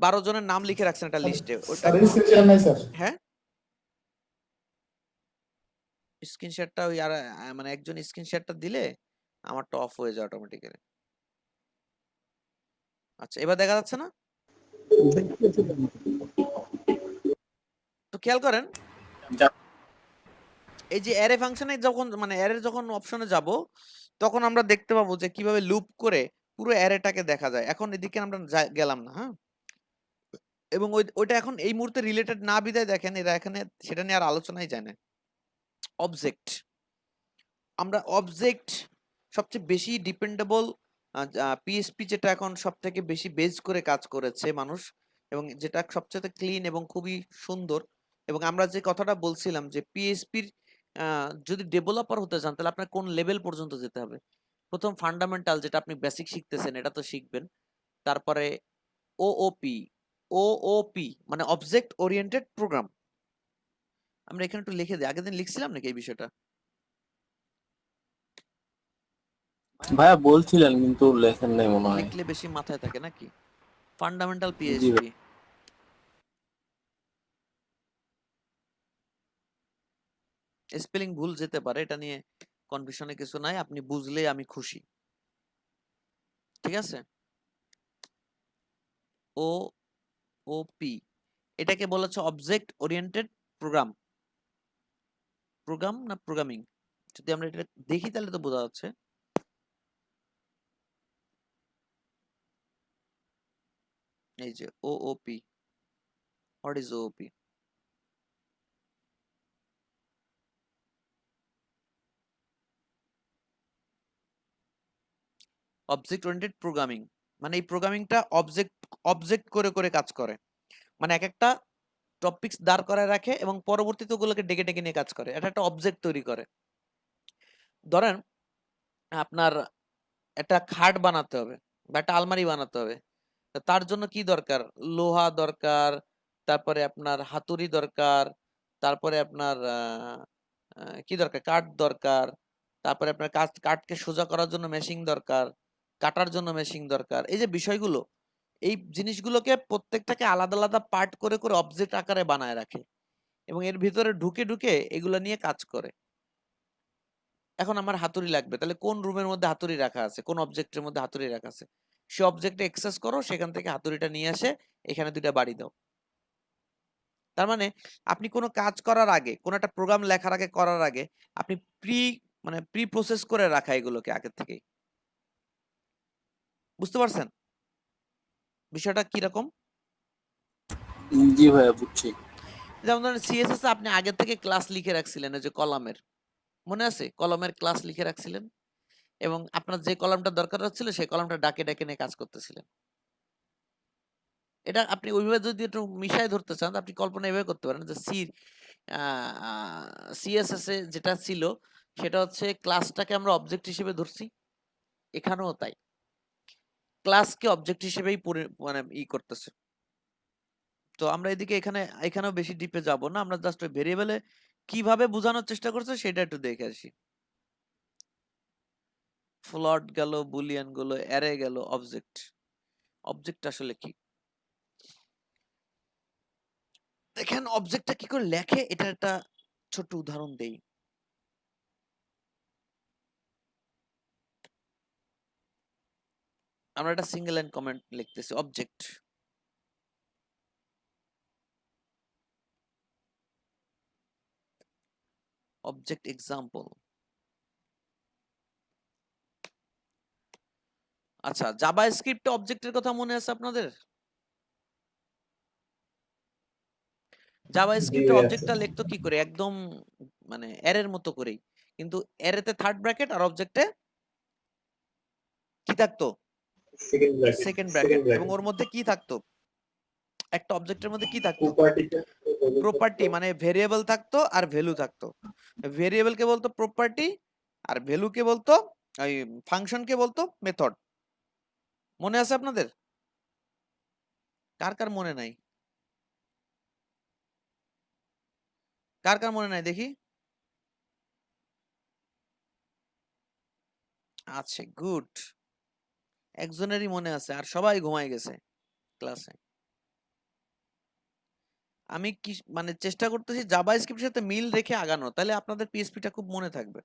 12 জনের নাম লিখে রাখছেন একটা লিস্টে, ওটা হ্যাঁ স্ক্রিন শেয়ারটা ওই আর মানে একজন স্ক্রিন শেয়ারটা দিলে আমারটা অফ হয়ে যায় অটোমেটিক্যালি। আচ্ছা এবার দেখা যাচ্ছে না? তো খেয়াল করেন এই যে অ্যারে ফাংশনে যখন মানে অ্যারে যখন অপশনে যাব তখন আমরা দেখতে পাবো যে কিভাবে লুপ করে পুরো অ্যারেটাকে দেখা যায়। এখন এদিকে আমরা গেলাম না, হ্যাঁ, এবং ওইটা এখন এই মুহূর্তে রিলেটেড না বিদায় দেখেন এরা এখানে সেটা নিয়ে আর আলোচনাই যায় না। অবজেক্ট, আমরা অবজেক্ট সবচেয়ে বেশি ডিপেন্ডেবল, পিএসপি যেটা এখন সব থেকে বেশি বেজ করে কাজ করেছে মানুষ, এবং যেটা সবচেয়ে ক্লিন এবং খুবই সুন্দর। এবং আমরা যে কথাটা বলছিলাম যে পিএসপির যদি ডেভেলপার হতে চান তাহলে আপনার কোন লেভেল পর্যন্ত যেতে হবে? প্রথম ফান্ডামেন্টাল যেটা আপনি বেসিক শিখতেছেন এটা তো শিখবেন। তারপরে ওওপি, ওওপি মানে অবজেক্ট ওরিয়েন্টেড প্রোগ্রাম। আমরা এখানে একটু লিখে দিই। আগের দিন লিখছিলাম নাকি এই বিষয়টা? ভাইয়া বলছিলেন কিন্তু লেখেন নাই মনে হয়। লিখলে বেশি মাথায় থাকে নাকি? ফান্ডামেন্টাল জি পিএইচপি। ভাই। স্পেলিং ভুল যেতে পারে, এটা নিয়ে কনফিউশনে কিছু নাই, আপনি বুঝলে আমি খুশি। ঠিক আছে? ও ওপি এটাকে বলা হচ্ছে অবজেক্ট ওরিয়েন্টেড প্রোগ্রাম। প্রোগ্রাম না প্রোগ্রামিং? যদি আমরা এটা দেখি তাহলে তো বোঝা যাচ্ছে। এই যে OOP, what is OOP? Object oriented programming মানে এই প্রোগ্রামিংটা অবজেক্ট অবজেক্ট করে করে কাজ করে। মানে এক একটা টপিকস দাঁড় করায় রাখে এবং পরবর্তীতে ওগুলোকে ডেকে ডেকে নিয়ে কাজ করে। এটা একটা অবজেক্ট তৈরি করে। ধরেন আপনার একটা খাট বানাতে হবে বা একটা আলমারি বানাতে হবে। তো তার জন্য কি দরকার? লোহা দরকার, তারপরে আপনার হাতুড়ি দরকার, তারপরে আপনার কি দরকার? কাঠ দরকার, তারপরে আপনার কাঠকে সোজা করার জন্য মেশিন দরকার, কাটার জন্য মেশিন দরকার। এই যে বিষয়গুলো, এই জিনিসগুলোকে প্রত্যেকটাকে আলাদা আলাদা পার্ট করে করে অবজেক্ট আকারে বানায় রাখে এবং এর ভিতরে ঢুকে ঢুকে এগুলো নিয়ে কাজ করে। এখন আমার হাতুড়ি লাগবে, তাহলে কোন রুমের মধ্যে হাতুড়ি রাখা আছে, কোন অবজেক্টের মধ্যে হাতুড়ি রাখা আছে, সে অবজেক্টে অ্যাক্সেস করো, সেখান থেকে হাতুড়িটা নিয়ে আসে এখানে দুইটা বাড়ি দাও। তার মানে আপনি কোনো কাজ করার আগে, কোন একটা প্রোগ্রাম লেখার আগে, করার আগে আপনি প্রি প্রসেস করে রাখা এগুলোকে আগে থেকেই। বুঝতে পারছেন বিষয়টা কিরকম? জি ভাইয়া বুঝছি। যেমন ধরেন সিএসএস আপনি আগে থেকে ক্লাস লিখে রাখছিলেন, ওই যে কলামের, মনে আছে? কলামের ক্লাস লিখে রাখছিলেন এবং আপনার যে কলামটা দরকার হচ্ছিল সেই কলামটা ডাকে ডাকে নিয়ে কাজ করতেছিলেন। এটা আপনি ওইভাবে যদি একটু মিশায় ধরতে চান, আপনি কল্পনা এভাবে করতে পারেন যে সিএসএস এ যেটা ছিল সেটা হচ্ছে ক্লাসটাকে আমরা অবজেক্ট হিসেবে ধরছি, এখানেও তাই ক্লাসকে অবজেক্ট হিসেবেই মানে করতেছে। তো আমরা এদিকে এখানেও বেশি ডিপে যাব না, আমরা জাস্ট ওই ভেরিয়েবলে কিভাবে বোঝানোর চেষ্টা করছে সেটা একটু দেখে আসি। ফ্লোট গেল, বুলিয়ান গেল, অ্যারে গেল, অবজেক্ট। অবজেক্ট আসলে কি? দেখেন অবজেক্টটা কি করে লেখে, এটা একটা ছোট্ট উদাহরণ দেই। আমরা একটা সিঙ্গেল লাইন কমেন্ট লিখতেছি, অবজেক্ট। Object example. আচ্ছা, জাভা স্ক্রিপ্টে অবজেক্টের কথা মনে আছে আপনাদের? জাভা স্ক্রিপ্টে অবজেক্টটা লিখতো কি করে? একদম মানে অ্যারের মতো করেই, কিন্তু অ্যারেতে থার্ড ব্র্যাকেট আর অবজেক্টে কি থাকতো? Second bracket. এবং ওর মধ্যে কি থাকতো? একটা অবজেক্টের মধ্যে কি থাকতো? প্রপার্টি মানে ভেরিয়েবল থাকতো আর ভ্যালু থাকতো। ভেরিয়েবল কে বলতো প্রপার্টি আর ভ্যালু কে বলতো, ওই ফাংশন কে বলতো মেথড। মনে আছে আপনাদের? কার কার মনে নাই? কার কার মনে নাই দেখি? আছে, গুড। একজনেরই মনে আছে আর সবাই ঘুমায় গেছে ক্লাসে। আমি কি মানে চেষ্টা করতেছি জাভা স্ক্রিপ্টের সাথে মিল রেখে আগানো, তাহলে আপনাদের পিএইচপিটা খুব মনে থাকবে।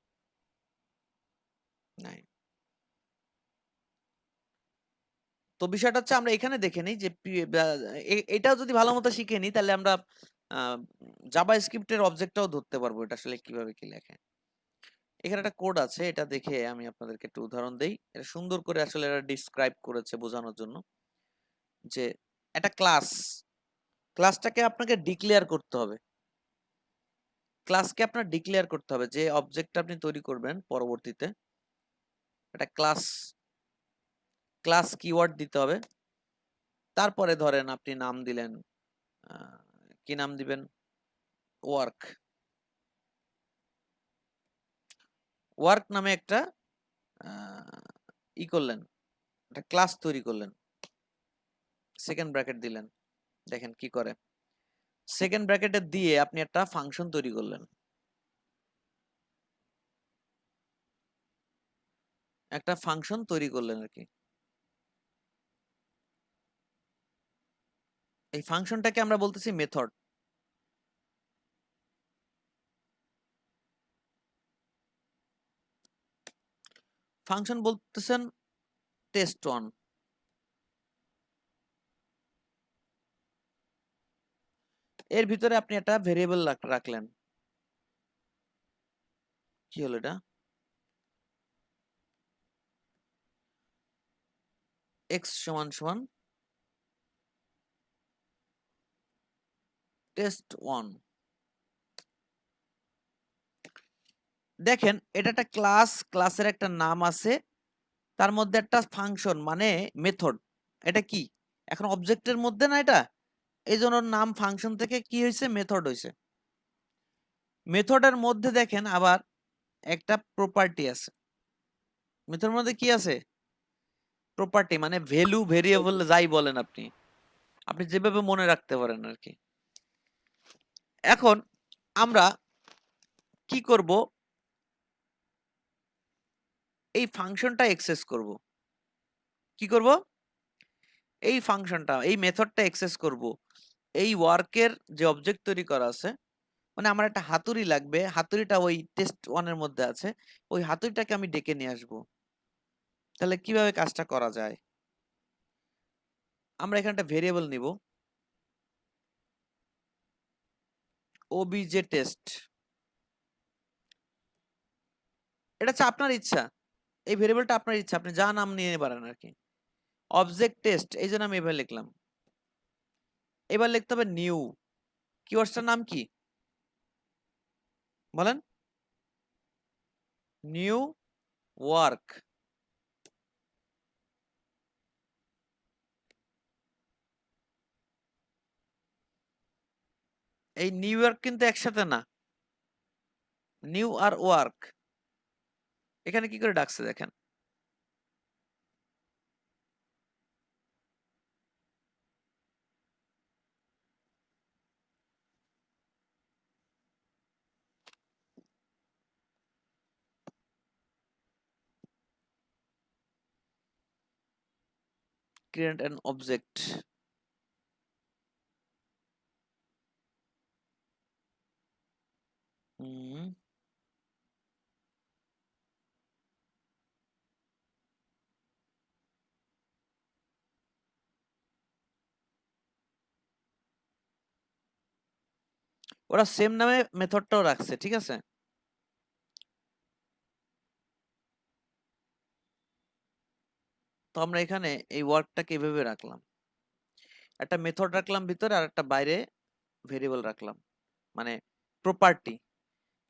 নাই, তো বিষয়টা হচ্ছে আমরা এখানে দেখে নিই যে এটাও যদি ভালো মতো শিখে নিই তাহলে আমরা জাভা স্ক্রিপ্টের অবজেক্টটাও ধরতে পারবো এটা আসলে কিভাবে কি লেখে। এখানে একটা কোড আছে, এটা দেখে আমি আপনাদেরকে একটু উদাহরণ দেই। এটা সুন্দর করে আসলে এটা ডিসক্রাইব করেছে বোঝানোর জন্য যে একটা ক্লাসটাকে আপনাকে ডিক্লেয়ার করতে হবে। ক্লাসকে আপনার ডিক্লেয়ার করতে হবে যে অবজেক্টটা আপনি তৈরি করবেন পরবর্তীতে। একটা ক্লাস কিওয়ার্ড দিতে হবে। তারপরে ধরেন আপনি নাম দিলেন, কি নাম দিবেন? ওয়ার্ক। ওয়ার্ক নামে একটা ই করলেন, একটা ক্লাস তৈরি করলেন, সেকেন্ড ব্র্যাকেট দিলেন, দেখেন কি করে। সেকেন্ড ব্র্যাকেটে দিয়ে আপনি একটা ফাংশন তৈরি করলেন, একটা ফাংশন তৈরি করলেন আর কি। এই ফাংশনটাকে আমরা বলতেছি মেথড। ফাংশন বলতেছেন টেস্ট ওয়ান। এর ভিতরে আপনি একটা ভেরিয়েবল রাখলেন, কি হলো এটা, এক্স সমান সমান টেস্ট ওয়ান। দেখেন এটা একটা ক্লাস, ক্লাসের একটা নাম আছে, তার মধ্যে একটা ফাংশন মানে মেথড। এটা কি এখন অবজেক্টের মধ্যে না, এটা এই জন্য নাম ফাংশন থেকে কি হয়েছে, মেথড হয়েছে। মেথডের মধ্যে দেখেন আবার একটা প্রপার্টি আছে। মেথডের মধ্যে কি আছে, প্রপার্টি মানে ভ্যালু, ভেরিয়েবল যাই বলেন আপনি, আপনি যেভাবে মনে রাখতে পারেন আর কি। এখন আমরা কি করব, এই ফাংশনটা অ্যাক্সেস করব। কি করব, এই ফাংশনটা, এই মেথডটা অ্যাক্সেস করব। এই ওয়ার্কের যে অবজেক্ট তৈরি করা আছে, মানে আমার একটা হাতুড়ি লাগবে, হাতুড়িটা ওই টেস্ট ওয়ানের মধ্যে আছে, ওই হাতুড়িটাকে আমি ডেকে নিয়ে আসব। তাহলে কিভাবে কাজটা করা যায়, আমরা এখানে একটা ভেরিয়েবল নিব, ওবিজে টেস্ট। এটা হচ্ছে আপনার ইচ্ছা, এই ভেরিয়েবলটা আপনার ইচ্ছা, আপনি যা নাম নিয়ে পারেন আর কি। অবজেক্ট টেস্ট, এই জন্য আমি এভাবে লিখলাম। এবার লিখতে হবে নিউ, কিওয়ার্ডসটার নাম কি বলেন, নিউ ওয়ার্ক। এই নিউ ইয়র্ক কিন্তু একসাথে না, নিউ আর ওয়ার্ক। এখানে কি করে ডাকছে দেখেন, create an object। ওরা সেম নামে মেথডটাও রাখছে, ঠিক আছে। তো আমরা এখানে এই ওয়ার্কটাকে এভাবে রাখলাম, একটা মেথড রাখলাম ভিতরে আর একটা বাইরে ভেরিয়েবল রাখলাম, মানে প্রপার্টি।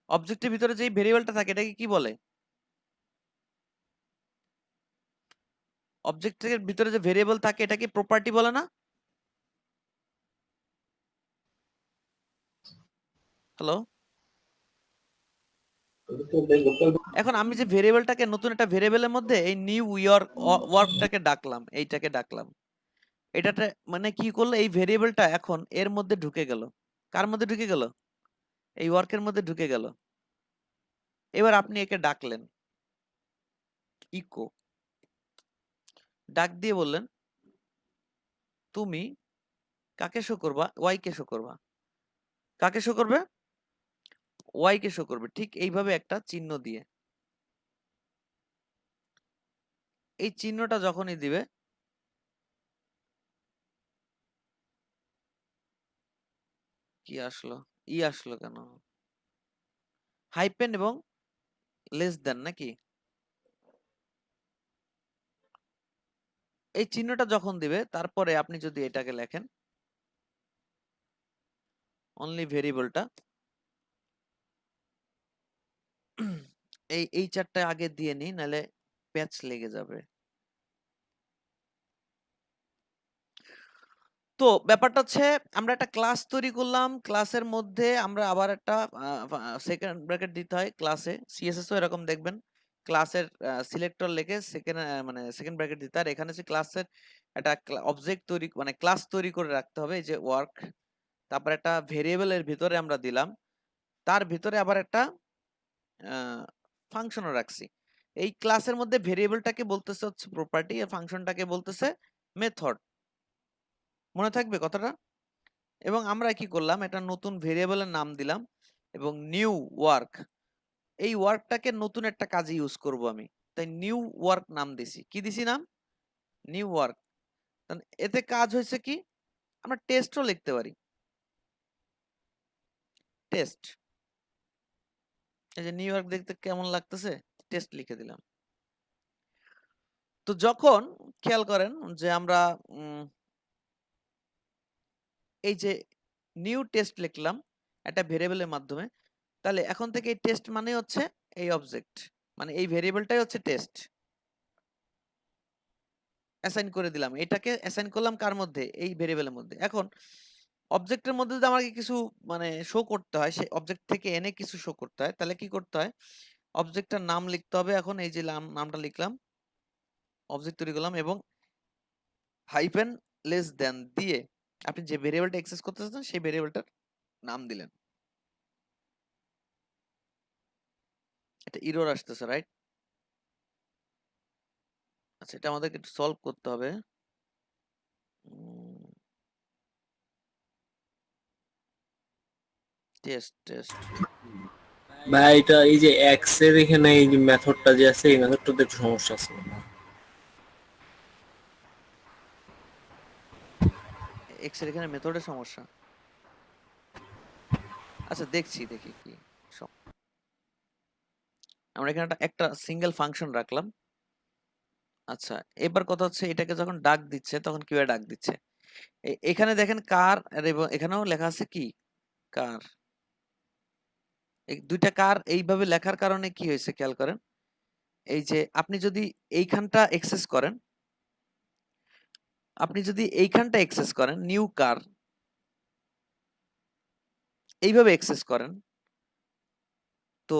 অবজেক্টের ভিতরে যেই ভেরিয়েবলটা থাকে এটাকে কি বলে, অবজেক্টের ভিতরে যে ভেরিয়েবল থাকে এটাকে প্রপার্টি বলে না। হ্যালো, এখন আমি যে ভেরিয়েবলটাকে, নতুন একটা ভেরিয়েবলের মধ্যে এই নিউ ওয়ার্কটাকে ডাকলাম, এইটাকে ডাকলাম, এটাতে মানে কি করলো, এই ভেরিয়েবলটা এখন এর মধ্যে ঢুকে গেল। কার মধ্যে ঢুকে গেল, এই ওয়ার্কের মধ্যে ঢুকে গেল। এবার আপনি একে ডাকলেন ইকো, ডাক দিয়ে বললেন তুমি কাকে শো করবা, ওয়াই কে শো করবা। কাকে শো করবে, ওয়াই কে শো করবে, ঠিক এইভাবে একটা চিহ্ন দিয়ে। এই চিহ্নটা যখনই দিবে, কি আসলো, ই আসলো কেন, হাইপেন এবং লেস দেন নাকি, এই চিহ্নটা যখন দিবে তারপরে আপনি যদি এটাকে লেখেন, অনলি ভেরিয়েবলটা, এই চারটা আগে দিয়ে নি, নাহলে প্যাচ লেগে যাবে। তো ব্যাপারটা হচ্ছে আমরা একটা ক্লাস তৈরি করলাম। ক্লাসের মধ্যে আমরা আবার একটা সেকেন্ড ব্র্যাকেট দিতে হয় ক্লাসে। সিএসএস ও এরকম দেখবেন। ক্লাসের সিলেক্টর লিখে মানে সেকেন্ড ব্র্যাকেট দিতে হয়। আর এখানে হচ্ছে ক্লাসের একটা অবজেক্ট তৈরি মানে ক্লাস তৈরি করে রাখতে হবে। এই যে ওয়ার্ক, তারপর একটা ভেরিয়েবল এর ভিতরে আমরা দিলাম। তার ভিতরে আবার একটা ফাংশনও রাখছি। এই ক্লাসের মধ্যে ভেরিয়েবলটাকে বলতেছে হচ্ছে প্রপার্টি, আর ফাংশনটাকে বলতেছে মেথড। মনে থাকবে কথাটা? এবং আমরা কি করলাম, একটা নতুন ভেরিয়েবলের নাম দিলাম এবং নিউ ওয়ার্ক। এই ওয়ার্কটাকে নতুন একটা কাজে ইউজ করব আমি, তাই নিউ ওয়ার্ক নাম দিছি। কি দিছি নাম? New work. এতে কাজ হয়েছে কি, আমরা টেস্টও লিখতে পারি। টেস্ট, এই যে নিউ ইয়র্ক দেখতে কেমন লাগতেছে, টেস্ট লিখে দিলাম। তো যখন খেয়াল করেন যে আমরা এই যে নিউ টেস্ট লিখলাম একটা ভেরিয়েবলের মাধ্যমে, তাহলে এখন থেকে এই টেস্ট মানে হচ্ছে এই অবজেক্ট, মানে এই ভেরিয়েবলটাই হচ্ছে টেস্ট। অ্যাসাইন করে দিলাম, এটাকে অ্যাসাইন করলাম কার মধ্যে? এই ভেরিয়েবলের মধ্যে। এখন অবজেক্টের মধ্যে যদি আমাকে কিছু মানে শো করতে হয়, সেই অবজেক্ট থেকে এনে কিছু শো করতে হয়, তাহলে কি করতে হয়? অবজেক্টটার নাম লিখতে হবে। এখন এই যে নামটা লিখলাম, অবজেক্ট তৈরি করলাম এবং হাইফেন লেস দেন দিয়ে আপনি যে ভেরিয়েবলটা অ্যাক্সেস করতে চাচ্ছেন সেই ভেরিয়েবলটার নাম দিলেন। এটা এরর আসতেছে, রাইট? আচ্ছা, এটা আমাদেরকে একটু সলভ করতে হবে। টেস্ট টেস্ট ভাই এটা এই যে এক্স এর এখানে এই যে মেথডটা যে আছে, এই মেথডটাতে একটু সমস্যা আছে। এক্স এর এখানে মেথডের সমস্যা। আচ্ছা, দেখি কি আমরা এখানে একটা সিঙ্গেল ফাংশন রাখলাম। আচ্ছা, এবার কথা হচ্ছে এটাকে যখন ডাক দিচ্ছে তখন কিভাবে ডাক দিচ্ছে। এখানে দেখেন কার, এবং এখানেও লেখা আছে কি কার। এই দুইটা কার এইভাবে লেখার কারণে কি হয়েছে খেয়াল করেন। এই যে আপনি যদি এইখানটা অ্যাক্সেস করেন, নিউ কার এইভাবে অ্যাক্সেস করেন, তো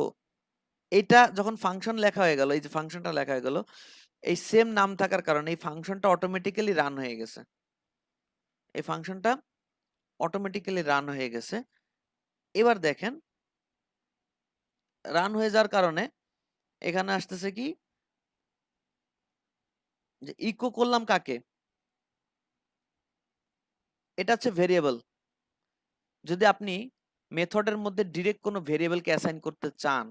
এটা যখন ফাংশন লেখা হয়ে গেল, এই যে ফাংশনটা লেখা হয়ে গেল, এই সেম নাম থাকার কারণে এই ফাংশনটা অটোমেটিক্যালি রান হয়ে গেছে। এই ফাংশনটা অটোমেটিক্যালি রান হয়ে গেছে। এবার দেখেন রান হয়ে যাওয়ার কারণে এখানে আসতেছে কি, যে ইকো করলাম কাকে? এটা হচ্ছে ভেরিয়েবল। যদি আপনি মেথডের মধ্যে ডিরেক্ট কোনো ভেরিয়েবলকে অ্যাসাইন করতে চান,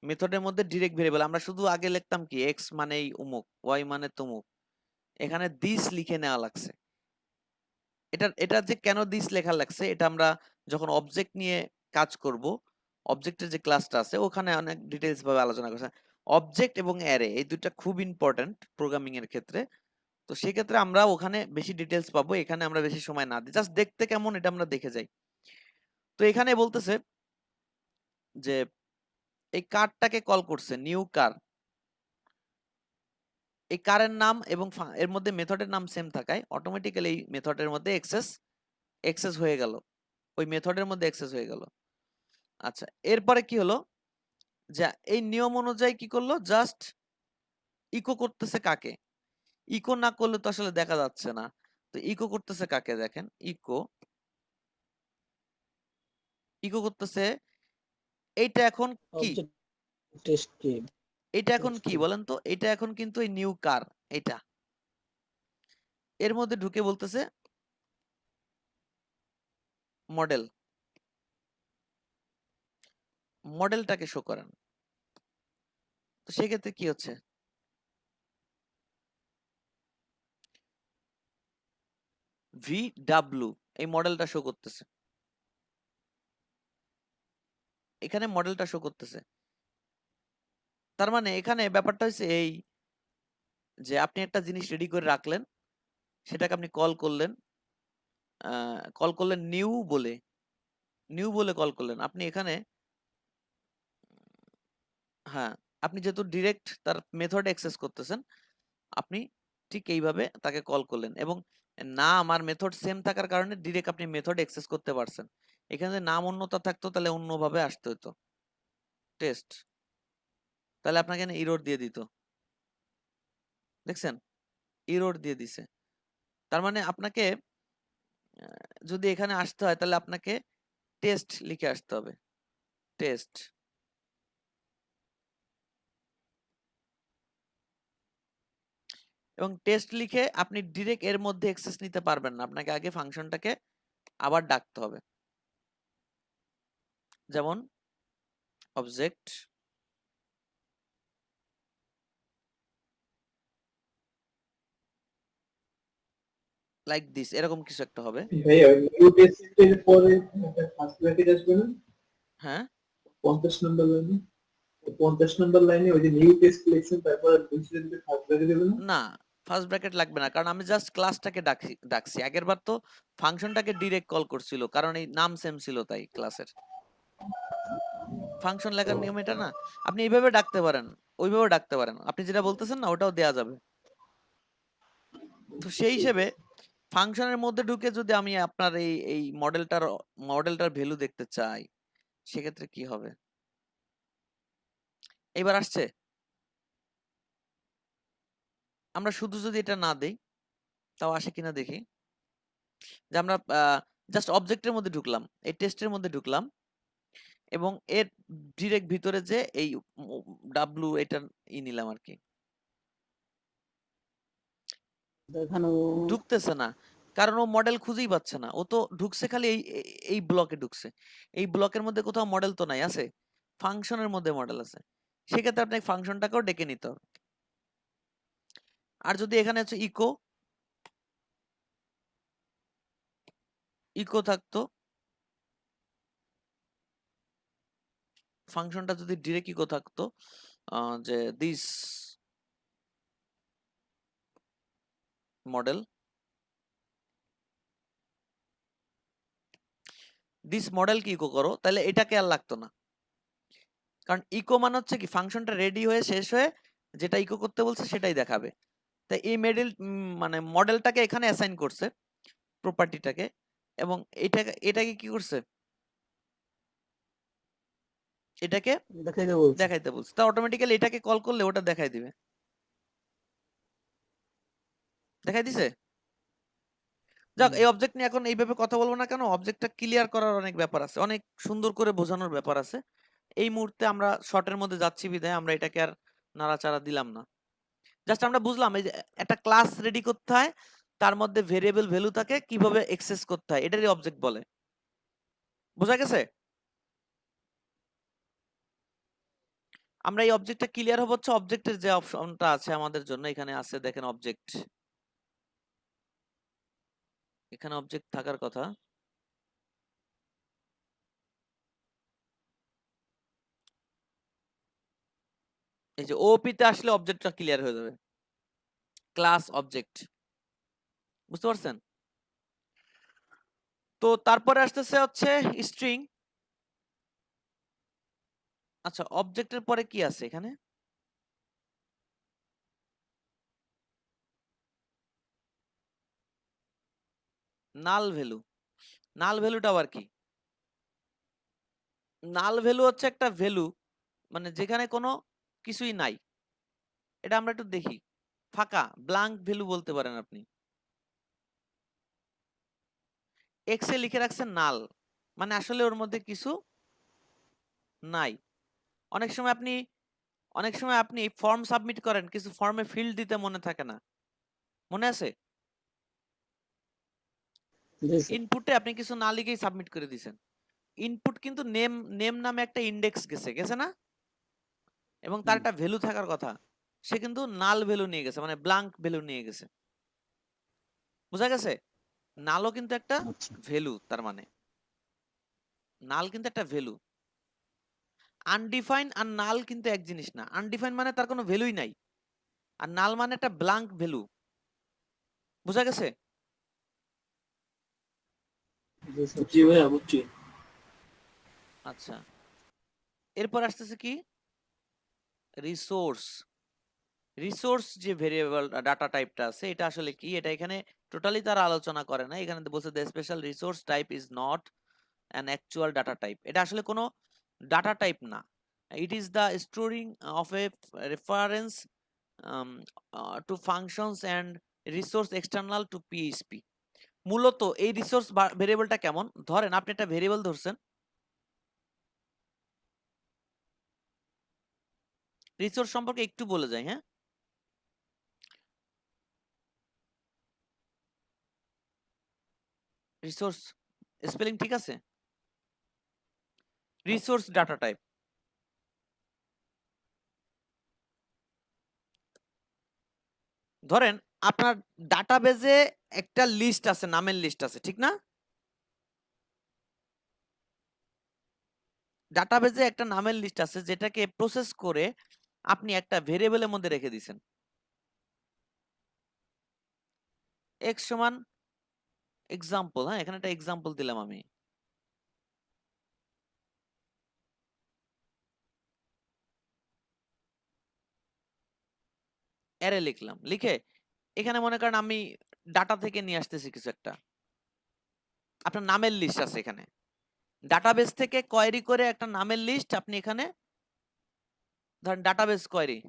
মেথডের মধ্যে ডিরেক্ট ভেরিয়েবল, আমরা শুধু আগে লিখতাম কি এক্স মানেই উমুক, ওয়াই মানে তমুক, এখানে দিস লিখে নেওয়া লাগছে। এটা যে কেন দিস লেখা লাগছে, এটা আমরা যখন অবজেক্ট নিয়ে কাজ করব, অবজেক্টের যে ক্লাসটা আছে ওখানে অনেক ডিটেইলস ভাবে আলোচনা করছে। অবজেক্ট এবং অ্যারে এই দুটো খুব ইম্পর্টেন্ট প্রোগ্রামিং এর ক্ষেত্রে। তো সেক্ষেত্রে আমরা ওখানে বেশি ডিটেইলস পাবো, এখানে আমরা বেশি সময় না দিই, জাস্ট দেখতে কেমন এটা আমরা দেখে যাই। তো এখানে বলতেছে যে এই কারটাকে কল করছে নিউ কার। এই কারের নাম এবং এর মধ্যে মেথডের নাম সেম থাকায় অটোমেটিক্যালি এই মেথডের মধ্যে এক্সেস হয়ে গেল, ওই মেথডের মধ্যে এক্সেস হয়ে গেল। আচ্ছা, এরপরে কি হলো, যে এই নিয়ম অনুযায়ী কি করলো, জাস্ট ইকো করতেছে কাকে? ইকো না করলে তো আসলে দেখা যাচ্ছে না, তো ইকো করতেছে কাকে? দেখেন, ইকো করতেছে এইটা এখন কি, অবজেক্ট টেস্ট কি? এটা এখন কি বলেন তো? এটা এখন কিন্তু এই নিউ কার, এটা এর মধ্যে ঢুকে বলতেছে মডেল, মডেলটাকে শো করেন। তো সেক্ষেত্রে কি হচ্ছে, VW এই মডেলটা শো করতেছে, এখানে মডেলটা শো করতেছে। তার মানে এখানে ব্যাপারটা হচ্ছে এই, যে আপনি একটা জিনিস রেডি করে রাখলেন, সেটাকে আপনি কল করলেন নিউ বলে কল করলেন আপনি এখানে। হ্যাঁ, আপনি যেহেতু ডিরেক্ট তার মেথড অ্যাক্সেস করতেছেন, আপনি ঠিক এইভাবে তাকে কল করলেন এবং নাম আর মেথড সেম থাকার কারণে ডিরেক্ট আপনি মেথড অ্যাক্সেস করতে পারছেন। এখানে যদি নাম অন্যতা থাকতো তাহলে অন্যভাবে আসতে হতো টেস্ট, তাহলে আপনাকে এরর দিয়ে দিত। দেখছেন, এরর দিয়ে দিছে। তার মানে আপনাকে যদি এখানে আসতে হয় তাহলে আপনাকে টেস্ট লিখে আসতে হবে, টেস্ট। এবং টেস্ট লিখে আপনি ডিরেক্ট এর মধ্যে অ্যাক্সেস নিতে পারবেন না, আপনাকে আগে ফাংশনটাকে আবার ডাকতে হবে। যেমন অবজেক্ট লাইক দিস, এরকম কিছু একটা হবে। ভাইয়া নিউ টেস্টের পরে ফার্স্ট ব্র্যাকেট আসবে না হ্যাঁ 50 নম্বর লাইনে? 50 নম্বর লাইনে ওই যে নিউ টেস্ট লিখছেন তারপর দুইটা দিকে ফার্স্ট ব্র্যাকেট দেবে না? না, ফার্স্ট ব্র্যাকেট লাগবে না, কারণ আমি জাস্ট ক্লাসটাকে ডাকছি। আগের বার তো ফাংশনটাকে ডিরেক্ট কল করছিল, কারণ এই নাম সেম ছিল তাই ক্লাসের। ফাংশন লেখার নিয়ম এটা না, আপনি এইভাবে ডাকতে পারেন, ওইভাবে ডাকতে পারেন, আপনি যেটা বলতেছেন না ওটাও দেয়া যাবে। তো সেই হিসেবে ফাংশনের মধ্যে ঢুকে যদি আমি আপনার এই এই মডেলটার ভ্যালু দেখতে চাই, সেক্ষেত্রে কি হবে? এবার আসছে? আমরা শুধু যদি এটা না দেই তাও আসে কিনা দেখি। যে আমরা জাস্ট অবজেক্টের মধ্যে ঢুকলাম, এই টেস্টের মধ্যে ঢুকলাম, এবং এর ডিরেক্ট ভিতরে যে এই ডাব্লু এটা নিলাম আর কি, এখানে ঢুকতেছে না, কারণ ও মডেল খুঁজেই পাচ্ছে না। ও তো ঢুকছে খালি এই ব্লকে ঢুকছে, এই ব্লকের মধ্যে কোথাও মডেল তো নাই, আছে ফাংশনের মধ্যে মডেল আছে। সেক্ষেত্রে আপনাকে ফাংশনটাকেও ডেকে নিতে হবে। আর যদি এখানে হচ্ছে ইকো ইকো থাকতো, ফাংশনটা যদি ডিরেক্ট ইকো থাকতো যে দিস মডেল, দিস মডেল কি ইকো করো, তাহলে এটাকে আর লাগতো না। কারণ ইকো মানে হচ্ছে কি, ফাংশনটা রেডি হয়ে শেষ হয়ে যেটা ইকো করতে বলছে সেটাই দেখাবে। তাই এই মানে মডেলটাকে এখানে অ্যাসাইন করছে, প্রপার্টিটাকে, এবং এটাকে কি করছে, এটাকে দেখাইতে বলছি। দেখাইতে বলছে। তা অটোমেটিক্যালি এটাকে কল করলে ওটা দেখাই দিবে। দেখাই দিছে। যাক, এই অবজেক্ট নিয়ে এখন এইভাবে কথা বলবো না, কেন অবজেক্টটা ক্লিয়ার করার অনেক ব্যাপার আছে, অনেক সুন্দর করে বোঝানোর ব্যাপার আছে। এই মুহূর্তে আমরা শর্টের মধ্যে যাচ্ছি বিধায় আমরা এটাকে আর নাড়াচাড়া দিলাম না। জাস্ট আমরা বুঝলাম এই যে একটা ক্লাস রেডি করতে হয়, তার মধ্যে ভেরিয়েবল ভ্যালু থাকে, কিভাবে অ্যাক্সেস করতে হয়, এটারই অবজেক্ট বলে। বোঝা গেছে? আমরা এই অবজেক্টটা ক্লিয়ার হবো হচ্ছে অবজেক্টের যে অপশনটা আছে আমাদের জন্য, এখানে আছে দেখেন অবজেক্ট, এখানে অবজেক্ট থাকার কথা। এই যে ওপি তে আসলে অবজেক্টটা ক্লিয়ার হয়ে যাবে, ক্লাস অবজেক্ট। বুঝতে পারছেন? তো তারপরে আসতেছে হচ্ছে স্ট্রিং। আচ্ছা, অবজেক্টের পরে কি আছে এখানে? Null value. নাল ভ্যালুটা আবার কি? নাল ভ্যালু হচ্ছে একটা ভ্যালু, মানে যেখানে কোনো কিছুই নাই। এটা আমরা একটু দেখি, ফাঁকা ব্ল্যাঙ্ক ভ্যালু বলতে পারেন আপনি। এক্স এ লিখে রাখছেন নাল, মানে আসলে ওর মধ্যে কিছু নাই। অনেক সময় আপনি ফর্ম সাবমিট করেন, কিছু ফর্মে ফিল্ড দিতে মনে থাকে না, মনে আছে? জি স্যার। ইনপুটে আপনি কিছু না লিখেই সাবমিট করে দিয়েছেন। ইনপুট কিন্তু নেম নেম নামে একটা ইন্ডেক্স গেছে না, এবং তার একটা ভ্যালু থাকার কথা, সে কিন্তু নাল ভ্যালু নিয়ে গেছে, মানে ব্ল্যাঙ্ক ভ্যালু নিয়ে গেছে। বুঝা গেছে? নালও কিন্তু একটা আচ্ছা ভ্যালু, তার মানে নাল কিন্তু একটা ভ্যালু। আনডিফাইন আর নাল কিন্তু এক জিনিস না। আনডিফাইন মানে তার কোনো ভ্যালুই নাই, আর নাল মানে একটা ব্ল্যাঙ্ক ভ্যালু। বুঝা গেছে? জি স্যার। জি ভাইয়া বুঝছি। আচ্ছা, এরপর আসতেছে কি, রিসোর্স। রিসোর্স যে ভেরিয়েবল ডাটা টাইপটা আছে এটা আসলে কি, এটা এখানে টোটালি তারা আলোচনা করে না। এখানে বলছে the special resource type is not an actual data type. এটা আসলে কোনো ডাটা টাইপ না, it is the storing of a reference to functions and resource external to PHP. মূলত এই রিসোর্স ভেরিয়েবলটা কেমন, ধরেন আপনি একটা ভেরিয়েবল ধরছেন, রিসোর্স সম্পর্কে একটু বলে যাই। হ্যাঁ, রিসোর্স স্পেলিং ঠিক আছে, রিসোর্স ডাটা টাইপ। ধরেন আপনার ডাটাবেজে একটা লিস্ট আছে, নামের লিস্ট আছে, ঠিক না? ডাটাবেজে একটা নামের লিস্ট আছে যেটাকে প্রসেস করে আপনি একটা ভেরিয়েবলের মধ্যে রেখে দিয়েছেন। এক্স সমান এক্সাম্পল, হ্যাঁ এখানে একটা এক্সাম্পল দিলাম আমি, অ্যারে লিখলাম, লিখে এখানে মনে করেন আমি ডাটা থেকে নিয়ে আসতেছি কিছু একটা, আপনার নামের লিস্ট আছে এখানে, ডাটাবেস থেকে কোয়েরি করে একটা নামের লিস্ট আপনি এখানে ধরেন ডাটাবেস কোয়েরি,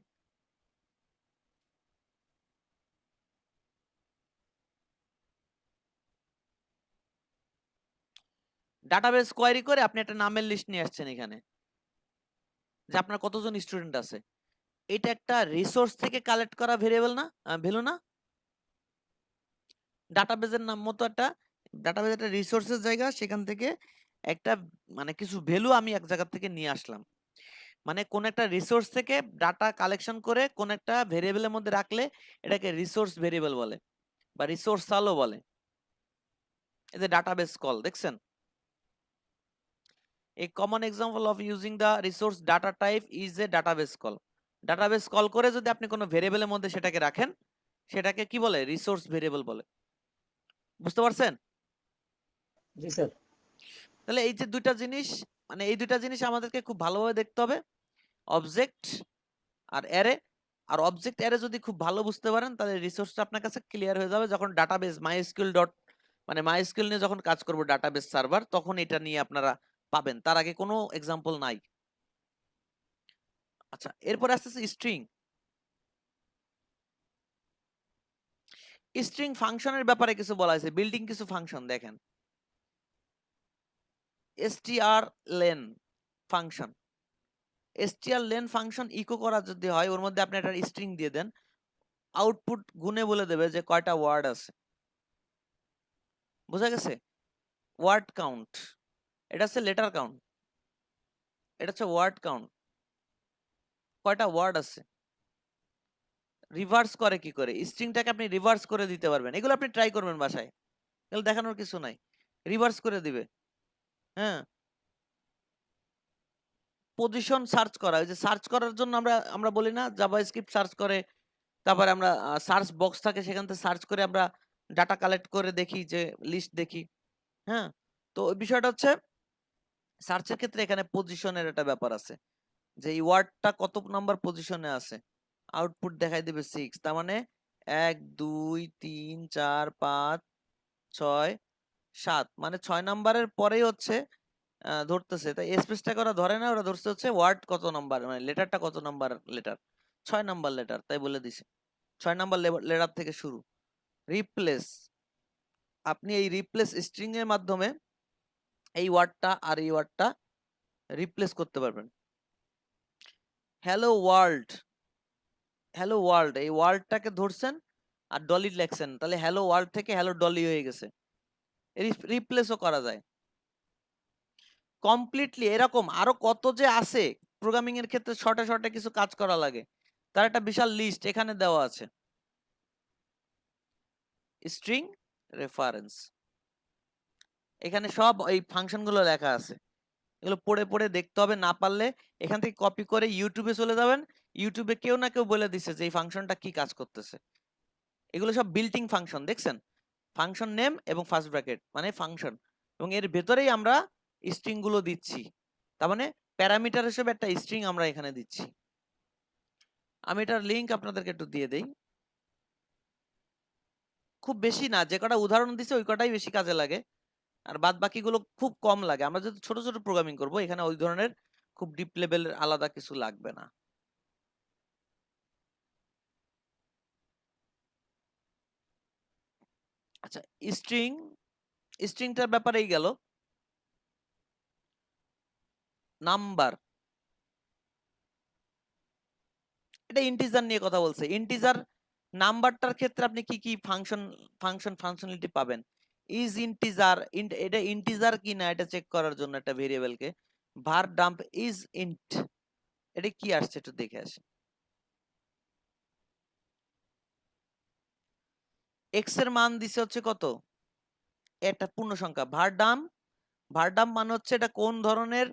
ডাটাবেস কোয়েরি করে আপনি একটা নামের লিস্ট নিয়ে আসছেন এখানে, যে আপনার কতজন স্টুডেন্ট আছে। এটা একটা রিসোর্স থেকে কালেক্ট করা ভেরিয়েবল না, ভ্যালু না? ডাটাবেজের নাম মতো একটা ডাটাবেজ একটা রিসোর্সের জায়গা, সেখান থেকে একটা মানে কিছু ভ্যালু আমি এক জায়গা থেকে নিয়ে আসলাম। মানে কোন একটা রিসোর্স থেকে ডাটা কালেকশন করে কোন একটা ভেরিয়েবলের মধ্যে রাখলে এটাকে রিসোর্স ভেরিয়েবল বলে বা রিসোর্সালও বলে। এই যে ডাটাবেস কল দেখছেন, a common example of using the resource data type is a database call. Database call করে যদি আপনি কোনো ভেরিয়েবলের মধ্যে সেটাকে রাখেন, সেটাকে কি বলে, রিসোর্স ভেরিয়েবল বলে। বুঝতে পারছেন? জি স্যার। তাহলে এই যে দুইটা জিনিস, মানে এই দুইটা জিনিস আমাদেরকে খুব ভালোভাবে দেখতে হবে, অবজেক্ট আর অ্যারে। আর অবজেক্ট অ্যারে যদি খুব ভালো বুঝতে পারেন তাহলে রিসোর্সটা আপনার কাছে ক্লিয়ার হয়ে যাবে। যখন ডাটাবেস মাইএসকিউএল মানে মাইএসকিউএল নিয়ে যখন কাজ করব ডাটাবেস সার্ভার, তখন এটা নিয়ে আপনারা পাবেন, তার আগে কোনো এক্সাম্পল নাই। আচ্ছা, এরপর আসতেছে স্ট্রিং। স্ট্রিং ফাংশনের ব্যাপারে কিছু বলা হয়েছে, বিল্ডিং কিছু ফাংশন দেখেন, strlen function, strlen function echo করা যদি হয়, ওর মধ্যে আপনি একটা স্ট্রিং দিয়ে দেন, আউটপুট গুণে বলে দেবে যে কয়টা ওয়ার্ড আছে। বোঝা গেছে? ওয়ার্ড কাউন্ট, এটা হচ্ছে লেটার কাউন্ট, এটা হচ্ছে ওয়ার্ড কাউন্ট, কয়টা ওয়ার্ড আছে। রিভার্স করে কি করে, স্ট্রিংটাকে আপনি রিভার্স করে দিতে পারবেন, এগুলো আপনি ট্রাই করবেন বাসায়, এগুলো দেখানোর কিছু নাই, রিভার্স করে দিবে। হ্যাঁ, পজিশন সার্চ করা, ওই যে সার্চ করার জন্য আমরা বলি না জাভাস্ক্রিপ্ট সার্চ করে, তারপরে আমরা সার্চ বক্স থাকে সেখান থেকে সার্চ করে আমরা ডাটা কালেক্ট করে দেখি, যে লিস্ট দেখি। হ্যাঁ, তো ওই বিষয়টা হচ্ছে সার্চের ক্ষেত্রে এখানে পজিশনের একটা ব্যাপার আছে, যে এই ওয়ার্ডটা কত নাম্বার পজিশনে আছে, আউটপুট দেখাই দিবে 6, তার মানে 1 2 3 4 5 6 7, মানে 6 নাম্বারের পরেই হচ্ছে ধরতেছে। তাই স্পেসটাকে ওরা ধরে না, ওরা ধরছে হচ্ছে ওয়ার্ড কত নাম্বার, মানে লেটারটা কত নাম্বার লেটার, 6 নাম্বার লেটার, তাই বলে দিছে 6 নাম্বার লেটার থেকে শুরু। রিপ্লেস, আপনি এই রিপ্লেস স্ট্রিং এর মাধ্যমে এই ওয়ার্ডটা আর এই ওয়ার্ডটা রিপ্লেস করতে পারবেন। হ্যালো ওয়ার্ল্ড, হ্যালো ওয়ার্ল্ড, এই ওয়ার্ল্ডটাকে ধরছেন আর ডলি লেখছেন, তাহলে হ্যালো ওয়ার্ল্ড থেকে হ্যালো ডলি হয়ে গেছে, রিপ্লেসও করা যায় কমপ্লিটলি। এরকম আরো কত যে আছে, প্রোগ্রামিং এর ক্ষেত্রে শর্টে শর্টে কিছু কাজ করা লাগে, তার একটা বিশাল লিস্ট এখানে দেওয়া আছে। স্ট্রিং রেফারেন্স, এখানে সব এই ফাংশন গুলো লেখা আছে, এগুলো পড়ে পড়ে দেখতে হবে, না পারলে এখান থেকে কপি করে ইউটিউবে চলে যাবেন, ইউটিউবে কেউ না কেউ বলে দিছে যে এই ফাংশনটা কি কাজ করতেছে। এগুলো সব বিল্টিং ফাংশন, দেখছেন, ফাংশন নেম এবং ফার্স্ট ব্র্যাকেট মানে ফাংশন, এবং এর ভেতরেই আমরা স্ট্রিং গুলো দিচ্ছি, তার মানে প্যারামিটার হিসেবে একটা স্ট্রিং আমরা এখানে দিচ্ছি। আমি এটার লিংক আপনাদেরকে একটু দিয়ে দেই। খুব বেশি না, যে কটা উদাহরণ দিছে ওই কটাই বেশি কাজে লাগে, আর বাদ বাকিগুলো খুব কম লাগে। আমরা যদি ছোট ছোট প্রোগ্রামিং করব, এখানে ওই ধরনের খুব ডিপ লেভেলের আলাদা কিছু লাগবে না। আচ্ছা, স্ট্রিং, স্ট্রিংটার ব্যাপারেই গেল। নাম্বার, এটা ইন্টিজার নিয়ে কথা বলছে। ইন্টিজার নাম্বারটার ক্ষেত্রে আপনি কি কি ফাংশনালিটি পাবেন? ইজ ইন্টিজার, এটা ইন্টিজার কিনা এটা চেক করার জন্য একটা ভেরিয়েবলকে var dump is int, এটা কি আসছে একটু দেখে আসি। x এর মান দিছে হচ্ছে কত, এটা পূর্ণ সংখ্যা। var dump মানে হচ্ছে এটা কোন ধরনের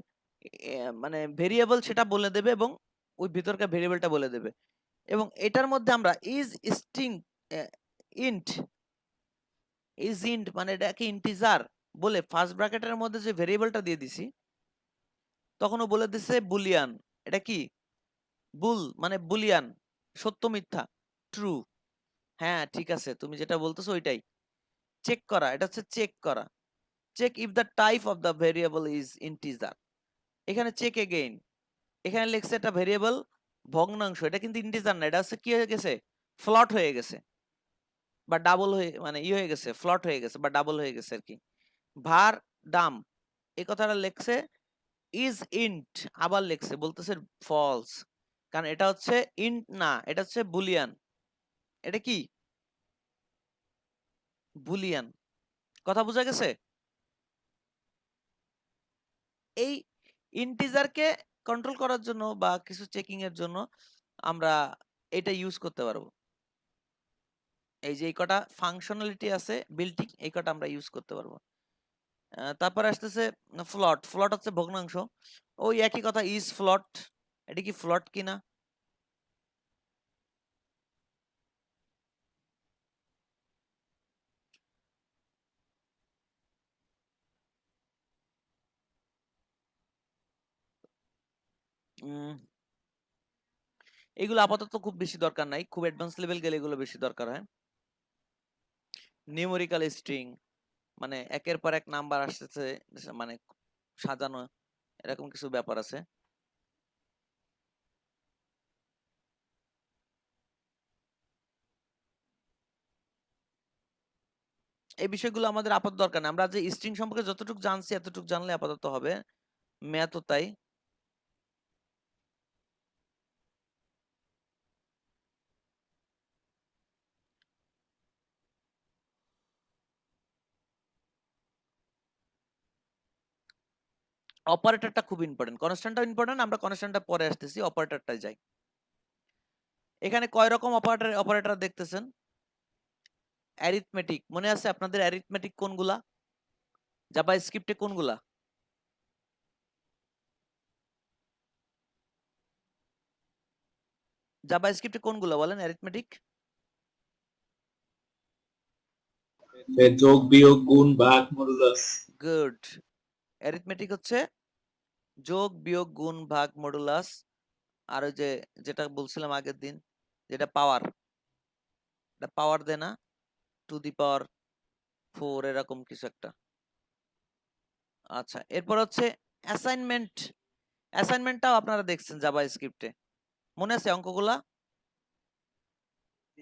মানে ভেরিয়েবল সেটা বলে দেবে, এবং ওই ভিতরকার ভেরিয়েবলটা বলে দেবে। এবং এটার মধ্যে আমরা is string int, is int মানে এটাকে ইন্টিজার বলে ফার্স্ট ব্র্যাকেটের মধ্যে যে ভেরিয়েবলটা দিয়ে দিছি, তখন ও বলে দিছে বুলিয়ান। এটা কি? বুল মানে বুলিয়ান, সত্য মিথ্যা, ট্রু। হ্যাঁ ঠিক আছে, তুমি যেটা বলতেছো ওইটাই। চেক করা, এটা হচ্ছে চেক করা। Check if the type of the variable is integer. এখানে চেক এগেইন, এখানে লিখছে একটা ভেরিয়েবল ভগ্নাংশ, এটা কিন্তু ইন্টিজার না, এটা হচ্ছে কি হয়ে গেছে, ফ্লট হয়ে গেছে, বা ডাবল হয়ে মানে ই হয়ে গেছে, ফ্লট হয়ে গেছে বা ডাবল হয়ে গেছে আর কি। ভার ডাম, এই কথাটা লিখছে ইজ ইন্ট, আবার লিখছে বলতেছে ফলস, কারণ এটা হচ্ছে ইন্ট না, এটা হচ্ছে বুলিয়ান। এটা কি? বুলিয়ান। কথা বোঝা গেছে? এই ইন্টিজারকে কন্ট্রোল করার জন্য বা কিছু চেকিং এর জন্য আমরা এটা ইউজ করতে পারবো। এই যে এই কটা ফাংশনালিটি আছে বিল্টিং, এই কটা আমরা ইউজ করতে পারবো। তারপর আসতেছে ফ্লট। ফ্লট হচ্ছে ভগ্নাংশ, ওই একই কথা, ইজ ফ্লট, এটা কি ফ্লট কিনা। এগুলো আপাতত খুব বেশি দরকার নাই, খুব অ্যাডভান্স লেভেল গেলে এগুলো বেশি দরকার হয়। নিউমেরিক্যাল স্ট্রিং মানে একের পর এক নাম্বার আসতেছে, মানে সাজানো, এরকম কিছু ব্যাপার আছে। এই বিষয়গুলো আমাদের আপাতত দরকার নেই, আমরা যে স্ট্রিং সম্পর্কে যতটুকু জানছি এতটুকু জানলে আপাতত হবে। ম্যাথও তাই। অপারেটরটা খুব ইম্পর্টেন্ট, কনস্ট্যান্টটাও ইম্পর্টেন্ট, আমরা কনস্ট্যান্টটা পরে আসতেছি, অপারেটরটাই যাই। এখানে কয় রকম অপারেটর দেখতেছেন? অ্যারিথমেটিক, মনে আছে আপনাদের অ্যারিথমেটিক কোনগুলা? জাভা স্ক্রিপ্টে কোনগুলা? জাভা স্ক্রিপ্টে কোনগুলা বলেন অ্যারিথমেটিক? যোগ বিয়োগ গুণ ভাগ মডুলাস। গুড। অ্যারিথমেটিক হচ্ছে যোগ বিয়োগ গুণ ভাগ মডুলাস, আর ওই যে যেটা বলছিলাম আগের দিন, যেটা পাওয়ার, এটা পাওয়ার দেয় না, টু দি পাওয়ার 4 এরকম কিছু একটা। আচ্ছা, এরপর হচ্ছে অ্যাসাইনমেন্ট। অ্যাসাইনমেন্টটাও আপনারা দেখছেন জাভা স্ক্রিপ্টে, মনে আছে অঙ্কগুলা?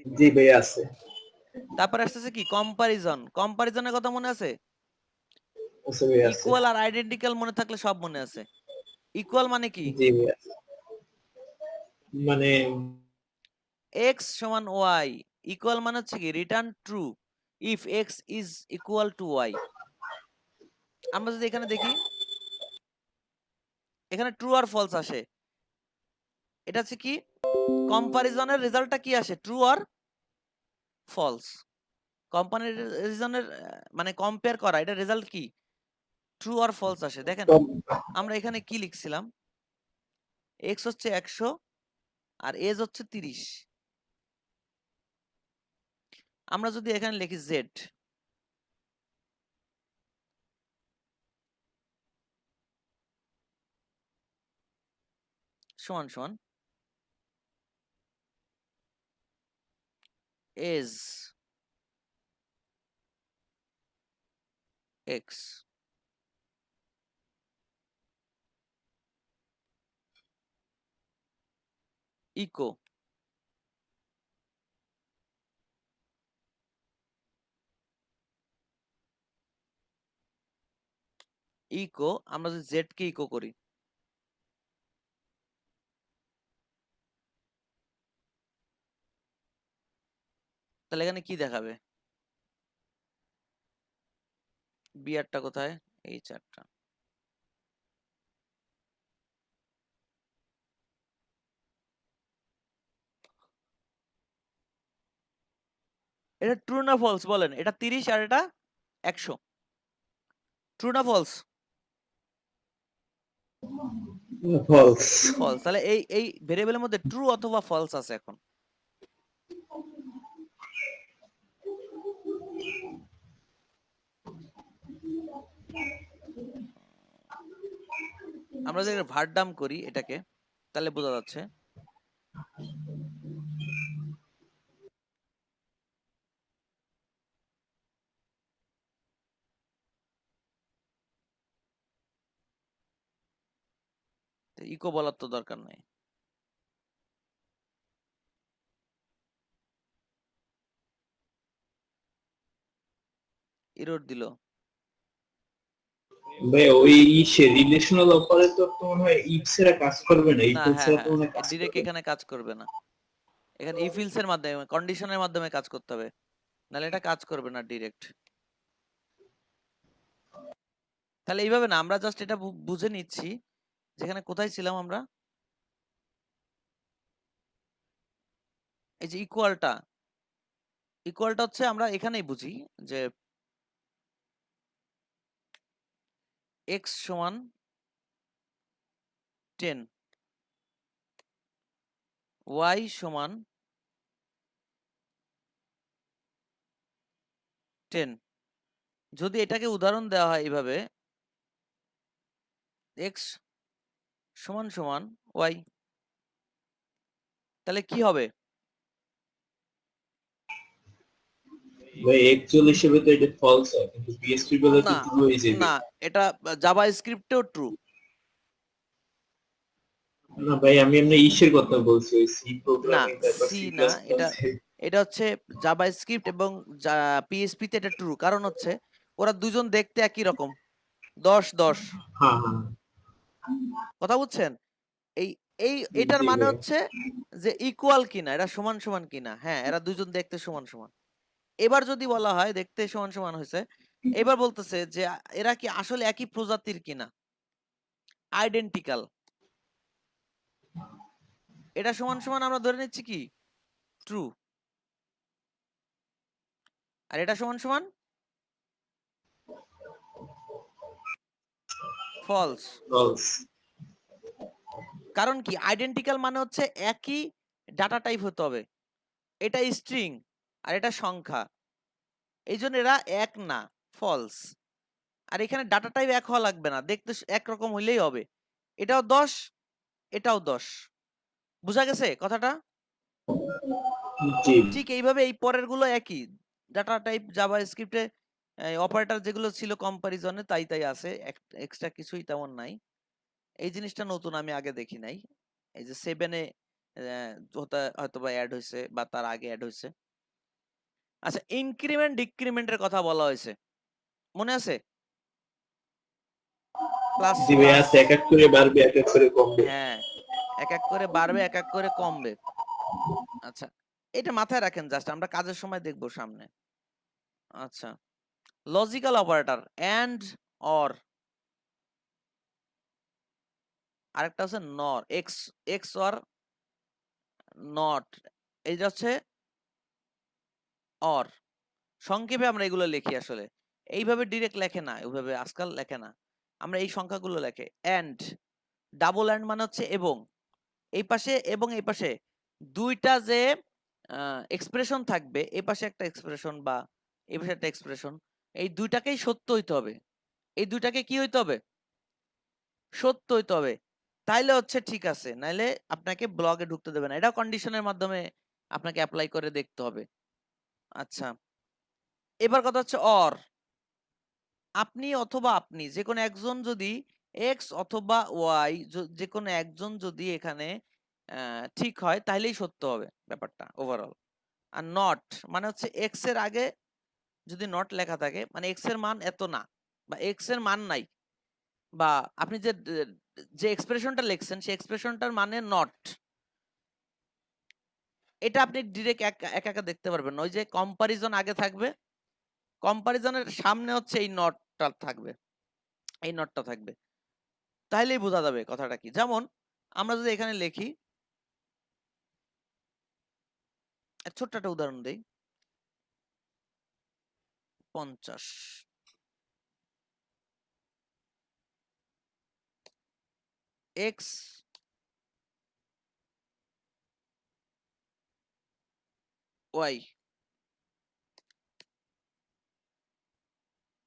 জি ভাই আছে। তারপর আসতেছে কি কম্পারিজন। কম্পারিজনের কথা মনে আছে? আছে ভাই আছে। ইকুয়াল আর আইডেন্টিক্যাল মনে থাকলে সব মনে আছে। ইকুয়াল মানে কি? জি ভাই আছে। মানে x সমান y, ইকুয়াল মানে হচ্ছে কি return true if x is equal to y। আমরা যদি এখানে দেখি, এখানে ট্রু আর ফলস আসে, এটা হচ্ছে কি কম্পারিজনের রেজাল্টটা কি আসে, ট্রু আর ফলস। কম্পারিজনের মানে কম্পেয়ার করা, এটা রেজাল্ট কি, ট্রু আর ফলস আসে। দেখেন আমরা এখানে কি লিখছিলাম, x হচ্ছে 100 আর এজ হচ্ছে 30। আমরা যদি এখানে লিখি z সমান সমান is x echo আমরা যদি z কে ইকো করি তাহলে এখানে কি দেখাবে? বিআরটা কোথায়? এই চারটা। এটা ট্রু না ফলস বলেন? এটা 30 আর এটা 100। ট্রু না ফলস? ফলস। ফলস। তাহলে এই ভেরিয়েবলের মধ্যে ট্রু অথবা ফলস আছে এখন। আমরা যদি ভারডাম করি এটাকে তাহলে বোঝা যাচ্ছে ইকো বলার তো দরকার নাই। এরর দিল। ভাই ওই রিলেশনাল অপারেটর তো মনে হয় ইফস এর কাজ করবে না, না, ইকুয়ালস হ্যাঁ এর তো মনে হয় কাজ ডিরেক্ট করবে। এখানে কাজ করবে না। এখানে ইফ ইলস এর মাধ্যমে কন্ডিশনের মাধ্যমে কাজ করতে হবে, নাহলে এটা কাজ করবে না ডিরেক্ট। তাহলে এইভাবে না, আমরা জাস্ট এটা বুঝে নিচ্ছি যেখানে কোথায় ছিলাম আমরা। এই যে ইকুয়ালটা হচ্ছে আমরা এখানেই বুঝি যে x সমান 10 y সমান 10। যদি এটাকে উদাহরণ দেওয়া হয় এইভাবে x সমান সমান y, তাহলে কি হবে? ভাই অ্যাকচুয়ালি হিসেবে তো এটা ফলস হয়, কিন্তু পিএসপি বলে তো না ট্রু হয়ে যাবে। না, এটা জাভা স্ক্রিপ্টেও ট্রু। না ভাই আমি এমনি ইসের কথা বলছি, ওই সি না, প্রোগ্রামিং তারপর সি সি না, প্লাস এটা প্লাস। হচ্ছে জাভা স্ক্রিপ্ট এবং পিএসপি তে এটা ট্রু। কারণ হচ্ছে ওরা দুজন দেখতে একই রকম, 10-10। হ্যাঁ হ্যাঁ কথা বুঝছেন? এই এই এটার জি মানে ভাই। হচ্ছে যে ইকুয়াল কিনা, এরা সমান সমান কিনা। হ্যাঁ, এরা দুজন দেখতে সমান সমান। এবার যদি বলা হয় দেখতে সমান সমান হয়েছে, এবার বলতেছে যে এরা কি আসলে একই প্রজাতির কিনা, আইডেন্টিক্যাল। এটা সমান সমান আমরা ধরে নিচ্ছি কি ট্রু, আর এটা সমান সমান ফলস। ফলস। কারণ কি আইডেন্টিক্যাল মানে হচ্ছে একই ডাটা টাইপ হতে হবে। এটা স্ট্রিং আর এটা সংখ্যা, এই জন্য এরা এক না, ফলস। আর এখানে ডাটা টাইপ এক হওয়া লাগবে না, দেখতে একরকম হইলেই হবে। এটাও 10, এটাও 10। বুঝা গেছে কথাটা? জি ঠিক এইভাবে এই পরের গুলো একই ডাটা টাইপ। জাভা স্ক্রিপ্টে অপারেটর যেগুলো ছিল কম্পারিজনে তাই তাই আছে, এক্সট্রা কিছুই তেমন নাই। এই জিনিসটা নতুন, আমি আগে দেখি নাই। এই যে 7 এ হয়তো বা অ্যাড হয়েছে বা তার আগে অ্যাড হয়েছে। আচ্ছা, ইনক্রিমেন্ট ডিক্রিমেন্টের কথা বলা হয়েছে, মনে আছে? প্লাস জি ভাই প্লাস, আছে, এক এক করে বাড়বে এক এক করে কমবে। হ্যাঁ, এক এক করে বাড়বে এক এক করে কমবে। আচ্ছা, এটা মাথায় রাখেন, জাস্ট আমরা কাজের সময় দেখবো সামনে। আচ্ছা, লজিক্যাল অপারেটর এন্ড, অর, আরেকটা হচ্ছে নর, এক্স এক্স অর নট, এইটা হচ্ছে অর। সংক্ষেপে আমরা এগুলো লিখি আসলে, এইভাবে ডিরেক্ট লেখে না, ওইভাবে আজকাল লেখে না। আমরা এই সংখ্যাগুলো লেখে এন্ড। ডাবল এন্ড মানে হচ্ছে এবং, এই পাশে এবং এই পাশে দুইটা যে এক্সপ্রেশন থাকবে, এই পাশে একটা এক্সপ্রেশন বা এই পাশে একটা এক্সপ্রেশন, এই দুইটাকেই সত্য হইতে হবে। এই দুইটাকে কি হইতে হবে? সত্য হইতে হবে। তাইলে হচ্ছে ঠিক আছে, নাইলে আপনাকে ব্লগে ঢুকতে দেবে না। এটা কন্ডিশনের মাধ্যমে আপনাকে অ্যাপ্লাই করে দেখতে হবে। আচ্ছা, এবার কথা হচ্ছে অর। আপনি অথবা আপনি যে কোনো একজন যদি এক্স অথবা ওয়াই যে কোনো একজন যদি এখানে ঠিক হয় তাহলেই সত্য হবে ব্যাপারটা ওভারঅল। আর নট মানে হচ্ছে এক্স এর আগে যদি নট লেখা থাকে মানে এক্স এর মান এত না বা এক্স এর মান নাই, বা আপনি যে এক্সপ্রেশনটা লিখছেন সেই এক্সপ্রেশনটার মানে নট, এটা আপনি ডিরেক্ট একা দেখতে পারবেন না। ওই যে কম্পারিজন আগে থাকবে, কম্পারিজনের সামনে হচ্ছে এই নটটা থাকবে, এই নটটা থাকবে, তাহলেই বোঝা যাবে কথাটা কি। যেমন আমরা যদি এখানে লিখি, ছোট্ট একটা উদাহরণ দেই, 50 এক্স ওয়াই,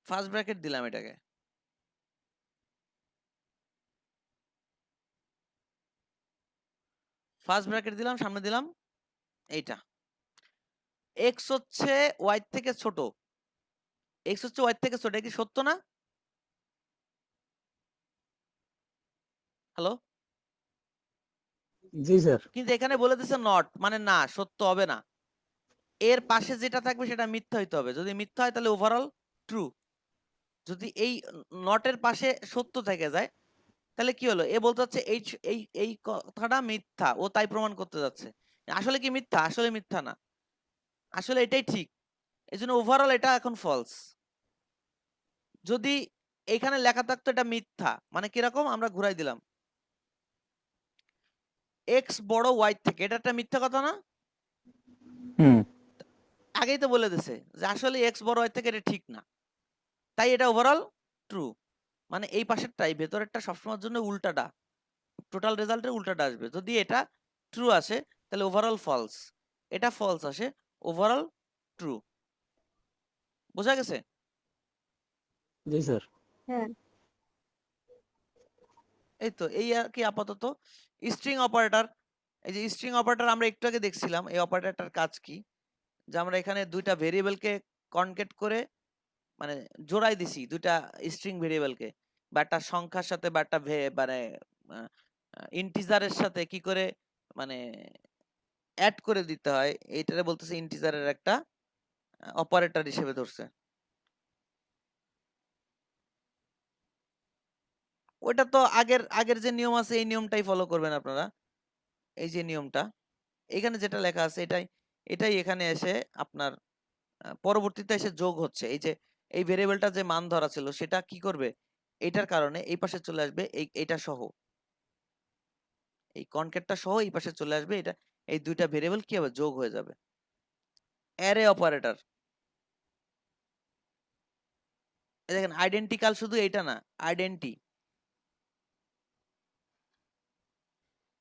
ফার্স্ট ব্র্যাকেট দিলাম এটাকে, ফার্স্ট ব্র্যাকেট দিলাম, সামনে দিলাম এইটা। এক্স হচ্ছে ওয়াই থেকে ছোট, এক্স হচ্ছে ওয়াই থেকে ছোট, এটা কি সত্য না? হ্যালো, জি স্যার। কিন্তু এখানে বলে দিছে নট, মানে না, সত্য হবে না। এর পাশে যেটা থাকবে সেটা মিথ্যা হইতে হবে। যদি মিথ্যা হয় তাহলে ওভারঅল ট্রু। যদি এই নটের পাশে সত্য থেকে যায় তাহলে কি হলো, এ বলতে হচ্ছে এই এই এই কথাটা মিথ্যা, ও তাই প্রমাণ করতে যাচ্ছে। আসলে কি মিথ্যা? আসলে মিথ্যা না, আসলে এটাই ঠিক। এই জন্য ওভারঅল এটা এখন ফলস। যদি এখানে লেখা থাকতো এটা মিথ্যা, মানে কিরকম, আমরা ঘুরাই দিলাম, এক্স বড় ওয়াই থেকে, এটা একটা মিথ্যা কথা না? হুম। আগেই তো বলে দিছে যে আসলে এক্স বড় ওয়াই থেকে, এটা ঠিক না, তাই এটা ওভারঅল ট্রু। মানে এই পাশেরটাই, ভেতরেরটা সবসময়ের জন্য উল্টাটা, টোটাল রেজাল্টের উল্টাটা আসবে। যদি এটা ট্রু আসে তাহলে ওভারঅল ফলস, এটা ফলস আসে ওভারঅল ট্রু। বোঝা গেছে? জি স্যার। এই তো, এই আর কি আপাতত। স্ট্রিং অপারেটর, এই যে স্ট্রিং অপারেটর আমরা একটু আগে দেখছিলাম, এই অপারেটরটার কাজ কি, যে আমরা এখানে দুইটা ভেরিয়েবলকে কনকেট করে মানে জোড়াই দিছি, দুইটা স্ট্রিং ভেরিয়েবলকে, বা একটা সংখ্যার সাথে বা একটা মানে ইন্টিজারের সাথে কি করে মানে অ্যাড করে দিতে হয়, এইটারে বলতেছে ইন্টিজারের একটা অপারেটর হিসেবে ধরছে। ওইটা তো আগের আগের যে নিয়ম আছে এই নিয়মটাই ফলো করবেন আপনারা। এই যে নিয়মটা এখানে যেটা লেখা আছে এটাই এটাই এখানে এসে আপনার পরবর্তীতে এসে যোগ হচ্ছে। এই যে এই ভেরিয়েবলটা যে মান ধরা ছিল সেটা কি করবে, এটার কারণে এই পাশে চলে আসবে, এইটা সহ, এই কনকেটটা সহ এই পাশে চলে আসবে, এটা এই দুইটা ভেরিয়েবল কি হবে, যোগ হয়ে যাবে। অ্যারে অপারেটর, দেখেন আইডেন্টিক্যাল, শুধু এইটা না, আইডেন্টি,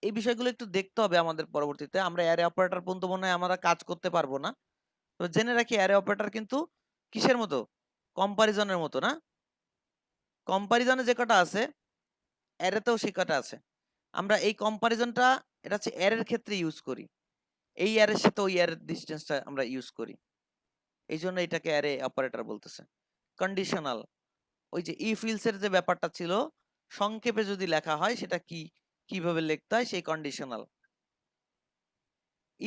এই বিষয়গুলো একটু দেখতে হবে আমাদের পরবর্তীতে। আমরা অ্যারে অপারেটর পর্যন্ত মনে হয় আমরা কাজ করতে পারবো না। তো জেনে রাখি অ্যারে অপারেটর কিন্তু কিসের মতো, কম্পারিজনের মতো না? কম্পারিজনে যে কটা আছে অ্যারেতেও সে কটা আছে। আমরা এই কম্পারিজনটা, এটা হচ্ছে অ্যারের ক্ষেত্রে ইউজ করি, এই অ্যারের সাথে ওই অ্যারের ডিসটেন্সটা আমরা ইউজ করি, এই জন্য এটাকে অ্যারে অপারেটর বলতেছে। কন্ডিশনাল, ওই যে ইফ ইলস এর যে ব্যাপারটা ছিল, সংক্ষেপে যদি লেখা হয় সেটা কি, কিভাবে লিখতে হয়, সেই কন্ডিশনাল।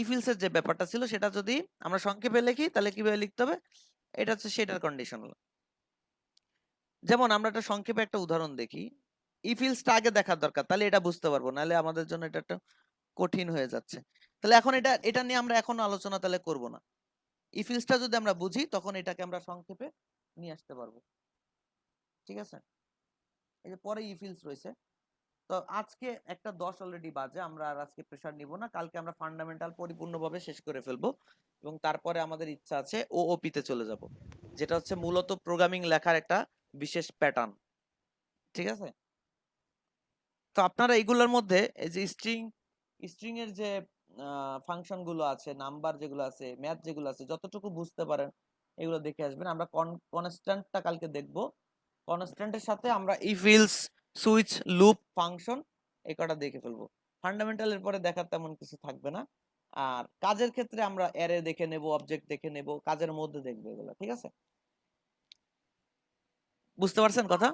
ইফ ইলস এর যে ব্যাপারটা ছিল সেটা যদি আমরা সংক্ষেপে লিখি তাহলে কিভাবে লিখতে হবে, এটা হচ্ছে সেটার কন্ডিশনাল। যেমন আমরা একটা সংক্ষেপে একটা উদাহরণ দেখি, ইফ ইলসটা আগে দেখার দরকার, তাহলে এটা বুঝতে পারবো, নাহলে আমাদের জন্য এটা একটা কঠিন হয়ে যাচ্ছে। তাহলে এখন এটা এটা নিয়ে আমরা এখন আলোচনা তাহলে করব না। ইফ ইলসটা যদি আমরা বুঝি তখন এটাকে আমরা সংক্ষেপে নিয়ে আসতে পারবো। ঠিক আছে, এই যে পরে ইফ ইলস রয়েছে। তো আজকে একটা 10 অলরেডি বাজে, আমরা আর আজকে প্রেসার নিব না, কালকে আমরা ফান্ডামেন্টাল পরিপূর্ণভাবে শেষ করে ফেলবো এবং তারপরে আমাদের ইচ্ছা আছে ওওপি তে চলে যাব, যেটা হচ্ছে মূলত প্রোগ্রামিং লেখার একটা বিশেষ প্যাটার্ন। ঠিক আছে, তো আপনারা এইগুলোর মধ্যে এই যে স্ট্রিং এর যে ফাংশন গুলো আছে, নাম্বার যেগুলো আছে, ম্যাথ যেগুলো আছে, যতটুকু বুঝতে পারেন এগুলো দেখে আসবেন। আমরা কনস্ট্যান্টটা কালকে দেখব, কনস্ট্যান্টের সাথে আমরা if else, switch, loop, function এই কটা দেখে ফেলবো। ফান্ডামেন্টালের পরে দেখার তেমন কিছু থাকবে না। আর কাজের ক্ষেত্রে আমরা অ্যারে দেখে নেব, অবজেক্ট দেখে নেব, কাজের মধ্যে দেখবো এগুলো, ঠিক আছে? বুঝতে পারছেন কথা?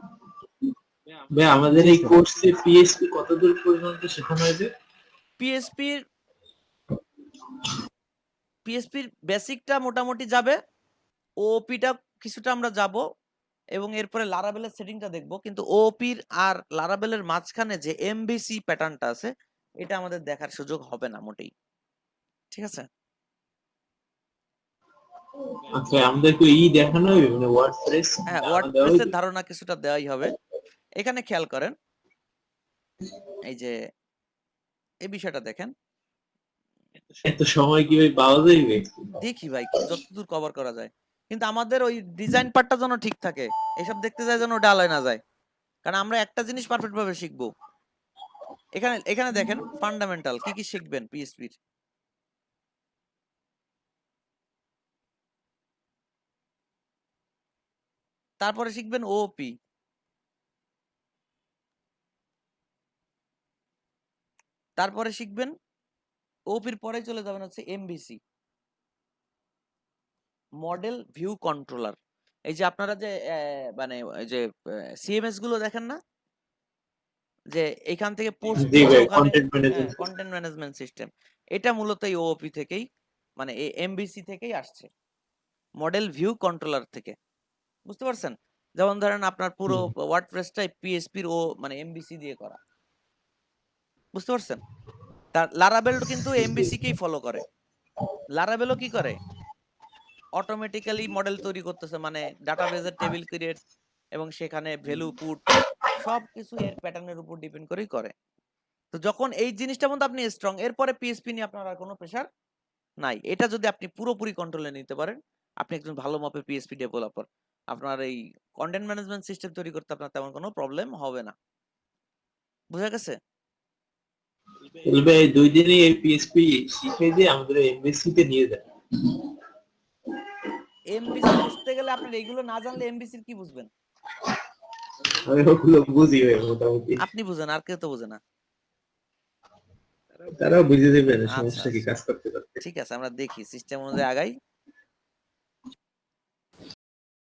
ভাই আমাদের জি এই স্যার। কোর্সে পিএইচপি কতদূর পর্যন্ত শেখানো হয়েছে? পিএসপির বেসিকটা মোটামুটি যাবে, ওপিটা কিছুটা আমরা যাব, এবং এরপরে লারাবেলের সেটিংটা দেখব। কিন্তু ওপির আর লারাবেলের মাঝখানে যে এমবিসি প্যাটার্নটা আছে, এটা আমাদের দেখার সুযোগ হবে না মোটেই, ঠিক আছে? আচ্ছা আমাদেরকে দেখানো হবে মানে ওয়ার্ডপ্রেস হ্যাঁ, দেওয়া ওয়ার্ডপ্রেসের হইবে? ধারণা কিছুটা দেওয়াই হবে। এখানে খেয়াল করেন, এই যে এই বিষয়টা দেখেন। এত সময় কি ভাই পাওয়া যাইবে? দেখি ভাই যতদূর কভার করা যায়, কিন্তু আমাদের ওই ডিজাইন পার্টটা যেন ঠিক থাকে, এসব দেখতে যায় যেন ওটা আলায় না যায়, কারণ আমরা একটা জিনিস পারফেক্ট ভাবে শিখবো। এখানে এখানে দেখেন ফান্ডামেন্টাল কি কি শিখবেন পিএসপির। তারপরে শিখবেন ওপি, তারপরে শিখবেন ওপির পরে চলে যাবেন হচ্ছে এমবিসি, মডেল ভিউ কন্ট্রোলার। এই যে আপনারা যে মানে এই যে সিএমএস গুলো দেখেন না, যে এখান থেকে পোস্ট জি দিচ্ছে ভাই, ওখানে, content management. Content management system, এটা মূলত এই ওপি থেকেই, মানে এই এমবিসি থেকেই আসছে, মডেল ভিউ কন্ট্রোলার থেকে। বুঝতে পারছেন? যেমন ধরেন আপনার পুরো ওয়ার্ডপ্রেসটাই পিএসপির মানে এমবিসি দিয়ে করা। বুঝতে পারছেন? তার লারাবেল কিন্তু এমবিসি কেই ফলো করে। লারাবেলও কি করে? অটোমেটিক্যালি মডেল তৈরি করতেছে, মানে ডাটাবেজের টেবিল ক্রিয়েট এবং সেখানে ভ্যালু পুট সবকিছু এর প্যাটার্নের উপর ডিপেন্ড করেই করে। তো যখন এই জিনিসটা মধ্যে আপনি স্ট্রং, এরপরে পিএসপি নিয়ে আপনার আর কোনো প্রেসার নাই। এটা যদি আপনি পুরোপুরি কন্ট্রোলে নিতে পারেন, আপনি একজন ভালো মাপের পিএসপি ডেভেলপার। আপনার এই কন্টেন্ট ম্যানেজমেন্ট সিস্টেম তৈরি করতে আপনার তেমন কোনো প্রবলেম হবে না। বুঝা গেছে? বলবে এই 2 দিনই এই পিএইচপি শিখে দিয়ে আমাদের এমবিসি তে নিয়ে যায়। এমবিসি বুঝতে গেলে আপনার এইগুলো না জানলে এমবিসির কি বুঝবেন? আমি ওগুলো বুঝি ভাই মোটামুটি। আপনি বুঝেন, আর কেউ তো বুঝে না। তারাও বুঝে দেবে না, আচ্ছা সমস্যা কি আচ্ছা, কাজ করতে করতে। ঠিক আছে, আমরা দেখি সিস্টেম অনুযায়ী আগাই।